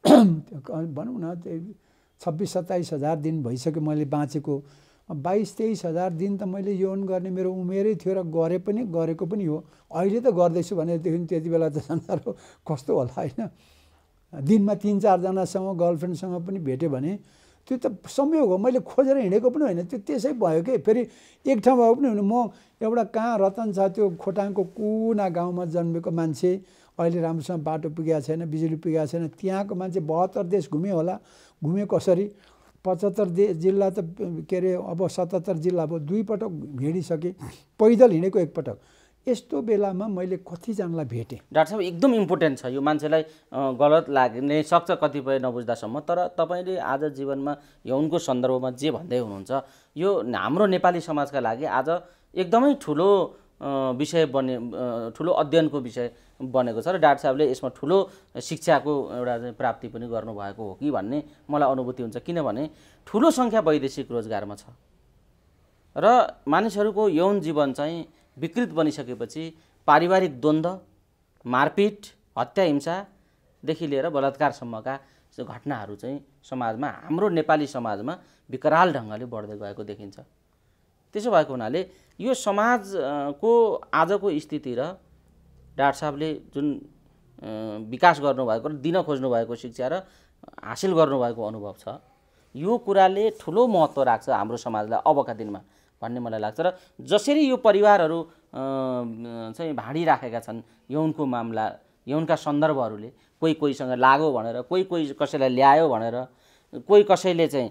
भनौँ न 26-27,000 दिन भइसक्यो मैले बाँचेको। 22-23,000 दिन त मैले यौन गर्ने मेरो उमेरै थियो र गरेको पनि हो। अहिले त गर्दैछु भनेदेखि त्यति बेला त संसार कस्तो होला होइन। दिनमा 3-4 जनासँग गर्लफ्रेन्डसँग पनि भेट्यो भने त्यो त संयोग हो, मैले खोजेर हिँडेको पनि होइन। त्यो त्यसै भयो कि। फेरि एक ठाउँ भयो पनि हुनु, म एउटा कहाँ रतन छ त्यो खोटाङको कुना गाउँमा जन्मेको मान्छे, अहिले राम्रोसँग बाटो पुगेको छैन, बिजुली पुगेको छैन। त्यहाँको मान्छे 72 देश घुम्यो होला, घुमे कसरी? 75 जिल्ला त के अरे अब 77 जिल्ला अब 2 पटक हिँडिसकेँ, पैदल हिँडेको 1 पटक। यस्तो बेलामा मैले कतिजनालाई भेटेँ। डाक्टर साहब एकदम इम्पोर्टेन्ट छ यो, मान्छेलाई गलत लाग्ने सक्छ कतिपय नबुझ्दासम्म, तर तपाईँले आज जीवनमा यौनको सन्दर्भमा जे भन्दै हुनुहुन्छ यो हाम्रो नेपाली समाजका लागि आज एकदमै ठुलो विषय ठुलो अध्ययनको विषय बनेको छ र डाक्टर साहबले यसमा ठुलो शिक्षाको एउटा प्राप्ति पनि गर्नुभएको हो कि भन्ने मलाई अनुभूति हुन्छ। किनभने ठुलो सङ्ख्या वैदेशिक रोजगारमा छ र मानिसहरूको यौन जीवन चाहिँ विकृत बनिसकेपछि पारिवारिक द्वन्द्व, मारपिट, हत्या हिंसादेखि लिएर बलात्कारसम्मका घटनाहरू चाहिँ समाजमा, हाम्रो नेपाली समाजमा विकराल ढङ्गले बढ्दै गएको देखिन्छ। त्यसो भएको हुनाले यो समाजको आजको स्थिति र डाक्टर साहबले जुन विकास गर्नुभएको र दिन खोज्नुभएको शिक्षा र हासिल गर्नुभएको अनुभव छ, यो कुराले ठुलो महत्त्व राख्छ हाम्रो समाजलाई अबका दिनमा भन्ने मलाई लाग्छ। र जसरी यो परिवारहरू चाहिँ भाँडिराखेका छन् यौनको मामला, यौनका सन्दर्भहरूले, कोही कोहीसँग लाग्यो भनेर, कोही कसैलाई ल्यायो भनेर, कोही कसैले चाहिँ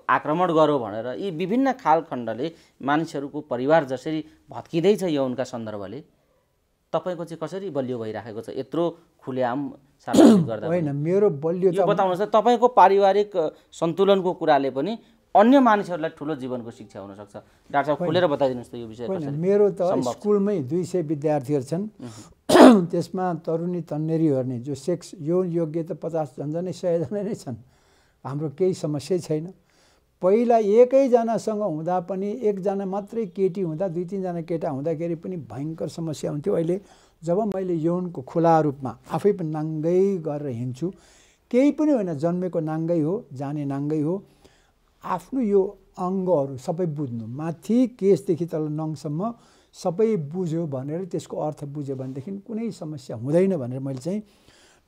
आक्रमण गर्यो भनेर, यी विभिन्न खालखण्डले मानिसहरूको परिवार जसरी भत्किँदैछ यौनका सन्दर्भले, तपाईँको चाहिँ कसरी बलियो भइराखेको छ यत्रो खुलेआम सार्वजनिक गर्दा? होइन, मेरो बलियो यो बताउनुहोस् त, तपाईँको पारिवारिक सन्तुलनको कुराले पनि अन्य मानिसहरूलाई ठुलो जीवनको शिक्षा हुनसक्छ। डाक्टर साहब खोलेर बताइदिनुहोस् त यो विषय। होइन, मेरो त स्कुलमै 200 विद्यार्थीहरू छन्, त्यसमा तरुणी तन्नेरी गर्ने जो सेक्स यौन योग्य त 50 झन्झनै 100 जना नै छन्। हाम्रो केही समस्या छैन। पहिला एकैजनासँग हुँदा पनि, एकजना मात्रै केटी हुँदा, 2-3 जना केटा हुँदाखेरि पनि भयङ्कर समस्या हुन्थ्यो। अहिले जब मैले यौनको खुला रूपमा आफै पनि नाङ्गै गरेर हिँड्छु, केही पनि होइन, जन्मेको नाङ्गै हो, जाने नाङ्गै हो, आफ्नो यो अङ्गहरू सबै बुझ्नु, माथि केसदेखि तल नङसम्म सबै बुझ्यो भनेर, त्यसको अर्थ बुझ्यो भनेदेखि कुनै समस्या हुँदैन भनेर मैले चाहिँ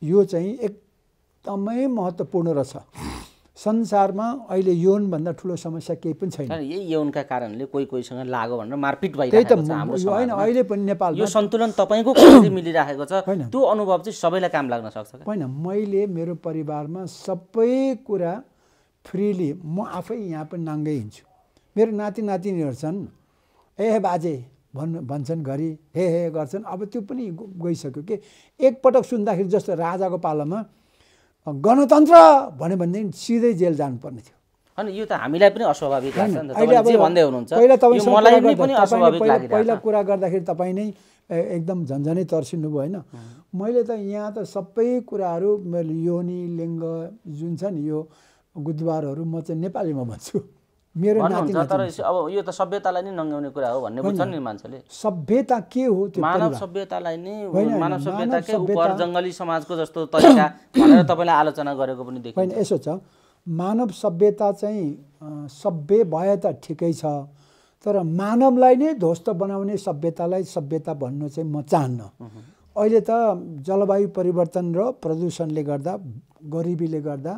यो चाहिँ एकदमै महत्त्वपूर्ण रहेछ। संसारमा अहिले यौनभन्दा ठुलो समस्या केही पनि छैन। यही यौनका कारणले कोही कोहीसँग लाग्यो भनेर मारपिट त्यही भइरहेको त छ हाम्रो होइन, समाजमा। अहिले पनि नेपालमा यो सन्तुलन तपाईँको कसरी मिलिरहेको छ, त्यो अनुभव चाहिँ सबैलाई काम लाग्न सक्छ? होइन, मैले मेरो परिवारमा सबै कुरा फ्रिली, म आफै यहाँ पनि नाङ्गै हिँड्छु। मेरो नाति नातिनीहरू छन्, ए बाजे भन्छन् घरि, हे गर्छन्। अब त्यो पनि गइसक्यो कि एकपटक सुन्दाखेरि, जस्तो राजाको पालामा गणतन्त्र भन्यो भनेदेखि सिधै जेल जानुपर्ने थियो। अनि यो त हामीलाई पनि अस्वाभाविक लाग्छ नि त। अहिले अब जे भन्दै हुनुहुन्छ पहिला यो मलाई पनि अस्वाभाविक लागिरहेको छ। पहिला कुरा गर्दाखेरि तपाईँ नै एकदम झन्झनै तर्सिनु भयो होइन। मैले त यहाँ त सबै कुराहरू, मैले योनि लिङ्ग जुन छ नि, यो गुदबारहरू म चाहिँ नेपालीमा भन्छु। मेरो नाति तर अब यो त सभ्यतालाई नै नङ्गाउने कुरा हो भन्ने बुझ्छन् नि मान्छेले। सभ्यता के हो त्यो? मानव सभ्यतालाई नै, मानव सभ्यताकै उपर जङ्गली समाजको जस्तो तरिका भनेर तपाईँले आलोचना गरेको पनि देखिन्छ। होइन, यसो छ, मानव सभ्यता चाहिँ सभ्य भए त ठिकै छ, तर मानवलाई नै ध्वस्त बनाउने सभ्यतालाई सभ्यता भन्नु चाहिँ म चाहन्न। अहिले त जलवायु परिवर्तन र प्रदूषणले गर्दा, गरिबीले गर्दा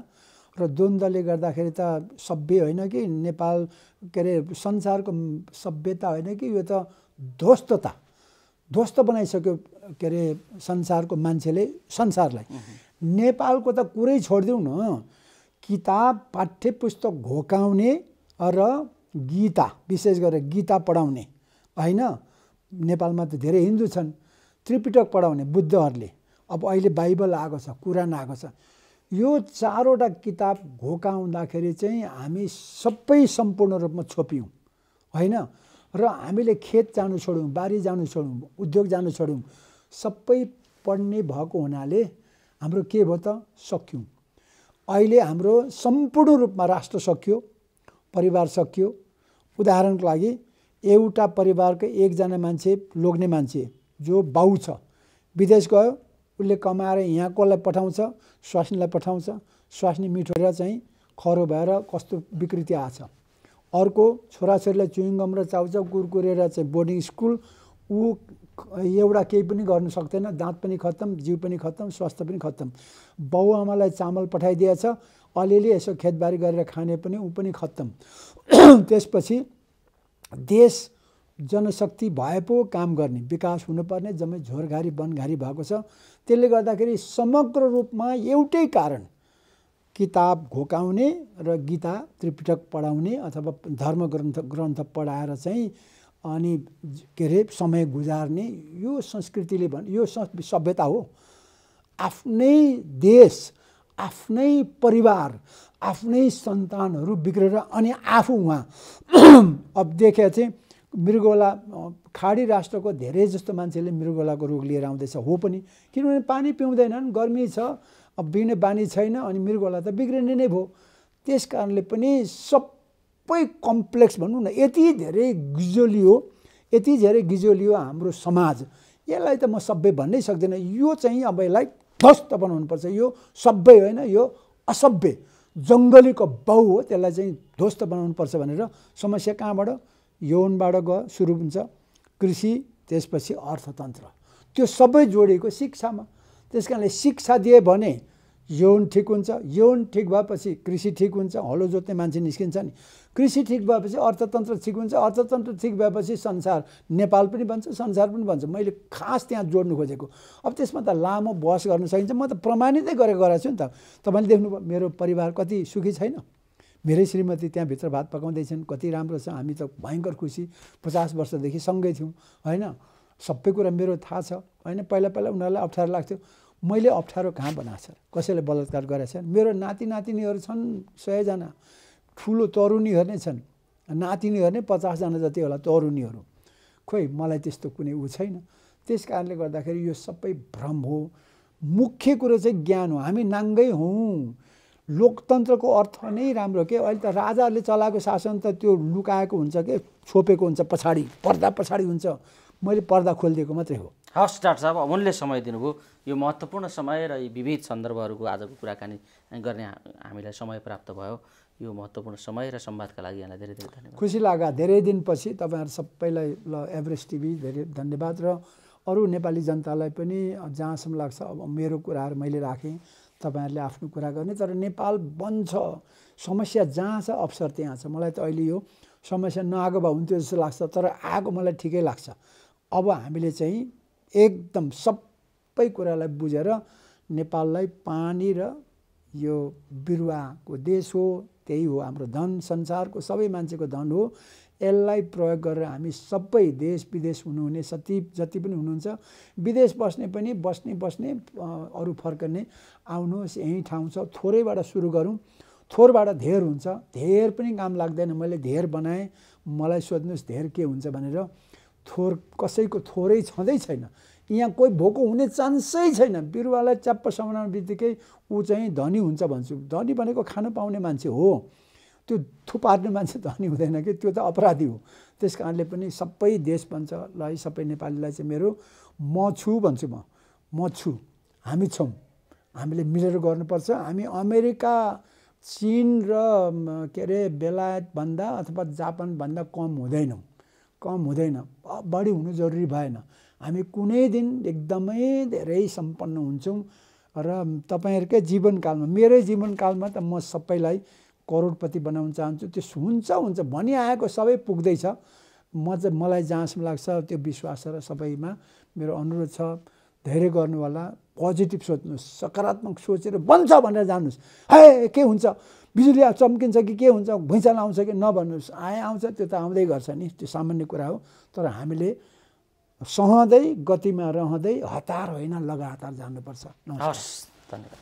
र द्वन्द्वले गर्दाखेरि त सभ्य होइन कि नेपाल, के अरे संसारको सभ्यता होइन कि, यो त ध्वस्त बनाइसक्यो के अरे संसारको मान्छेले संसारलाई। नेपालको त कुरै छोडिदिउँ न, किताब पाठ्य पुस्तक घोकाउने र गीता, विशेष गरेर गीता पढाउने होइन। नेपालमा त धेरै हिन्दू छन्, त्रिपिटक पढाउने बुद्धहरूले, अब अहिले बाइबल आएको छ, कुरान आएको छ। यो 4वटा किताब घोकाउँदाखेरि चाहिँ हामी सबै सम्पूर्ण रूपमा छोप्यौँ होइन। र हामीले खेत जानु छोड्यौँ, बारी जानु छोड्यौँ, उद्योग जानु छोड्यौँ। सबै पढ्ने भएको हुनाले हाम्रो के भयो त, सक्यौँ। अहिले हाम्रो सम्पूर्ण रूपमा राष्ट्र सकियो, परिवार सकियो। उदाहरणको लागि, एउटा परिवारको एकजना मान्छे, लोग्ने मान्छे जो बाउ छ, विदेश गयो, उसले कमाएर यहाँ कसलाई पठाउँछ, स्वास्नीलाई पठाउँछ, स्वास्नी मिठो र चाहिँ खरो भएर कस्तो विकृति आछ। अर्को छोराछोरीलाई चुइङगम र चाउचाउ कुरकुरे र चाहिँ बोर्डिङ स्कुल, ऊ एउटा केही पनि गर्नु सक्दैन, दाँत पनि खत्तम, जिउ पनि खत्तम, स्वास्थ्य पनि खत्तम। बाउ आमालाई चामल पठाइदिएछ, अलिअलि यसो खेतबारी गरेर खाने पनि ऊ पनि खत्तम। त्यसपछि देश जनशक्ति भए पो काम गर्ने, विकास हुनुपर्ने जम्मै झोरघारी वनघारी भएको छ। त्यसले गर्दाखेरि समग्र रूपमा एउटै कारण, किताब घोकाउने र गीता त्रिपिटक पढाउने अथवा धर्म ग्रन्थ पढाएर चाहिँ अनि के अरे समय गुजार्ने, यो संस्कृतिले यो सभ्यता हो। आफ्नै देश, आफ्नै परिवार, आफ्नै सन्तानहरू बिग्रेर अनि आफू उहाँ अब देखे चाहिँ मृगौला, खाडी राष्ट्रको धेरै जस्तो मान्छेले मृगौलाको रोग लिएर आउँदैछ। हो पनि, किनभने पानी पिउँदैनन्, गर्मी छ, अब बिउने बानी छैन, अनि मृगौला त बिग्रिने नै भयो। त्यस कारणले पनि सबै कम्प्लेक्स भनौँ न, यति धेरै गिजोलियो हाम्रो समाज। यसलाई त म सभ्य भन्नै सक्दिनँ। यो चाहिँ अब यसलाई ध्वस्त बनाउनुपर्छ। यो सभ्य होइन, यो असभ्य जङ्गलीको बाउ हो, त्यसलाई चाहिँ ध्वस्त बनाउनुपर्छ भनेर समस्या कहाँबाट, यौनबाट सुरु हुन्छ, कृषि, त्यसपछि अर्थतन्त्र, त्यो सबै जोडिएको शिक्षामा। त्यस कारणले शिक्षा दिए भने यौन ठिक हुन्छ, यौन ठिक भएपछि कृषि ठिक हुन्छ, हलो जोत्ने मान्छे निस्किन्छ नि, कृषि ठिक भएपछि अर्थतन्त्र ठिक हुन्छ, अर्थतन्त्र ठिक भएपछि संसार, नेपाल पनि भन्छ, संसार पनि भन्छ। मैले खास त्यहाँ जोड्नु खोजेको। अब त्यसमा त लामो बहस गर्न सकिन्छ, म त प्रमाणितै गराएको छु नि त। तपाईँले देख्नुभयो मेरो परिवार कति सुखी छैन, मेरै श्रीमती त्यहाँभित्र भात पकाउँदैछन्, कति राम्रो छ, हामी त भयङ्कर खुसी, 50 वर्षदेखि सँगै थियौँ होइन, सबै कुरा मेरो थाहा छ होइन। पहिला उनीहरूलाई अप्ठ्यारो लाग्थ्यो, मैले अप्ठ्यारो कहाँ बनाएको छ, कसैले बलात्कार गरेको छ। मेरो नाति नातिनीहरू छन् 100 जना, ठुलो तरुणीहरू नै छन्, नातिनीहरू नै 50 जना जति होला तरुणीहरू। खोइ मलाई त्यस्तो कुनै ऊ छैन। त्यस कारणले गर्दाखेरि यो सबै भ्रम हो। मुख्य कुरो चाहिँ ज्ञान हो। हामी नाङ्गै हौँ। लोकतन्त्रको अर्थ नै राम्रो के, अहिले त राजाहरूले चलाएको शासन त त्यो लुकाएको हुन्छ के, छोपेको हुन्छ, पछाडि पर्दा पछाडि हुन्छ। मैले पर्दा खोलिदिएको मात्रै हो। हस् डाक्टर साहब, अमूल्य समय दिनुभयो। यो महत्त्वपूर्ण समय र यी विविध सन्दर्भहरूको आजको कुराकानी गर्ने हामीलाई समय प्राप्त भयो। यो महत्त्वपूर्ण समय र संवादका लागि यहाँलाई धेरै धेरै धन्यवाद। खुसी लाग्यो धेरै दिनपछि तपाईँहरू सबैलाई ल एभरेस्ट टिभी धेरै धन्यवाद, र अरू नेपाली जनतालाई पनि जहाँसम्म लाग्छ अब मेरो कुराहरू मैले राखेँ, तपाईँहरूले आफ्नो कुरा गर्ने। तर नेपाल बन्छ, समस्या जहाँ छ अवसर त्यहाँ छ। मलाई त अहिले यो समस्या नआएको भए हुन्थ्यो जस्तो लाग्छ, तर आएको मलाई ठिकै लाग्छ। अब हामीले चाहिँ एकदम सबै कुरालाई बुझेर नेपाललाई पानी र यो बिरुवाको देश हो, त्यही हो हाम्रो धन, संसारको सबै मान्छेको धन हो। यसलाई प्रयोग गरेर हामी सबै देश विदेश हुनुहुने जति पनि हुनुहुन्छ, विदेश बस्ने पनि बस्ने अरू फर्कने आउनुहोस्, यहीँ ठाउँ छ। थोरैबाट सुरु गरौँ, थोरबाट धेर हुन्छ। धेर पनि काम लाग्दैन। मैले धेर बनाएँ, मलाई सोध्नुहोस् धेर के हुन्छ भनेर। थोर कसैको थोरै छँदै छैन। यहाँ कोही भोको हुने चान्सै छैन। बिरुवालाई च्याप्प समाउने बित्तिकै ऊ चाहिँ धनी हुन्छ भन्छु। धनी भनेको खान पाउने मान्छे हो, त्यो थुपार्ने मान्छे धनी हुँदैन कि, त्यो त अपराधी हो। त्यस कारणले पनि सबै देश भन्छ ल, सबै नेपालीलाई चाहिँ मेरो म छु भन्छु, म छु, हामी छौँ, हामीले मिलेर गर्नुपर्छ। हामी अमेरिका, चीन र के अरे बेलायतभन्दा अथवा जापानभन्दा कम हुँदैनौँ, बढी हुनु जरुरी भएन। हामी कुनै दिन एकदमै धेरै सम्पन्न हुन्छौँ। र तपाईँहरूकै जीवनकालमा, मेरै जीवनकालमा त म सबैलाई करोडपति बनाउन चाहन्छु। त्यो हुन्छ भनिआएको सबै पुग्दैछ। मलाई जहाँसम्म लाग्छ त्यो विश्वास र सबैमा मेरो अनुरोध छ, धेरै गर्नु होला, पोजिटिभ सोच्नुहोस्, सकारात्मक सोचेर बन्छ भनेर जानुहोस्। हे के हुन्छ, बिजुली चम्किन्छ कि के हुन्छ, भुइँचालो आउँछ कि नभन्नुहोस्, आउँछ, त्यो त आउँदै गर्छ नि, त्यो सामान्य कुरा हो। तर हामीले सहँदै गतिमा रहँदै हतार होइन लगातार जानुपर्छ। हस्, धन्यवाद।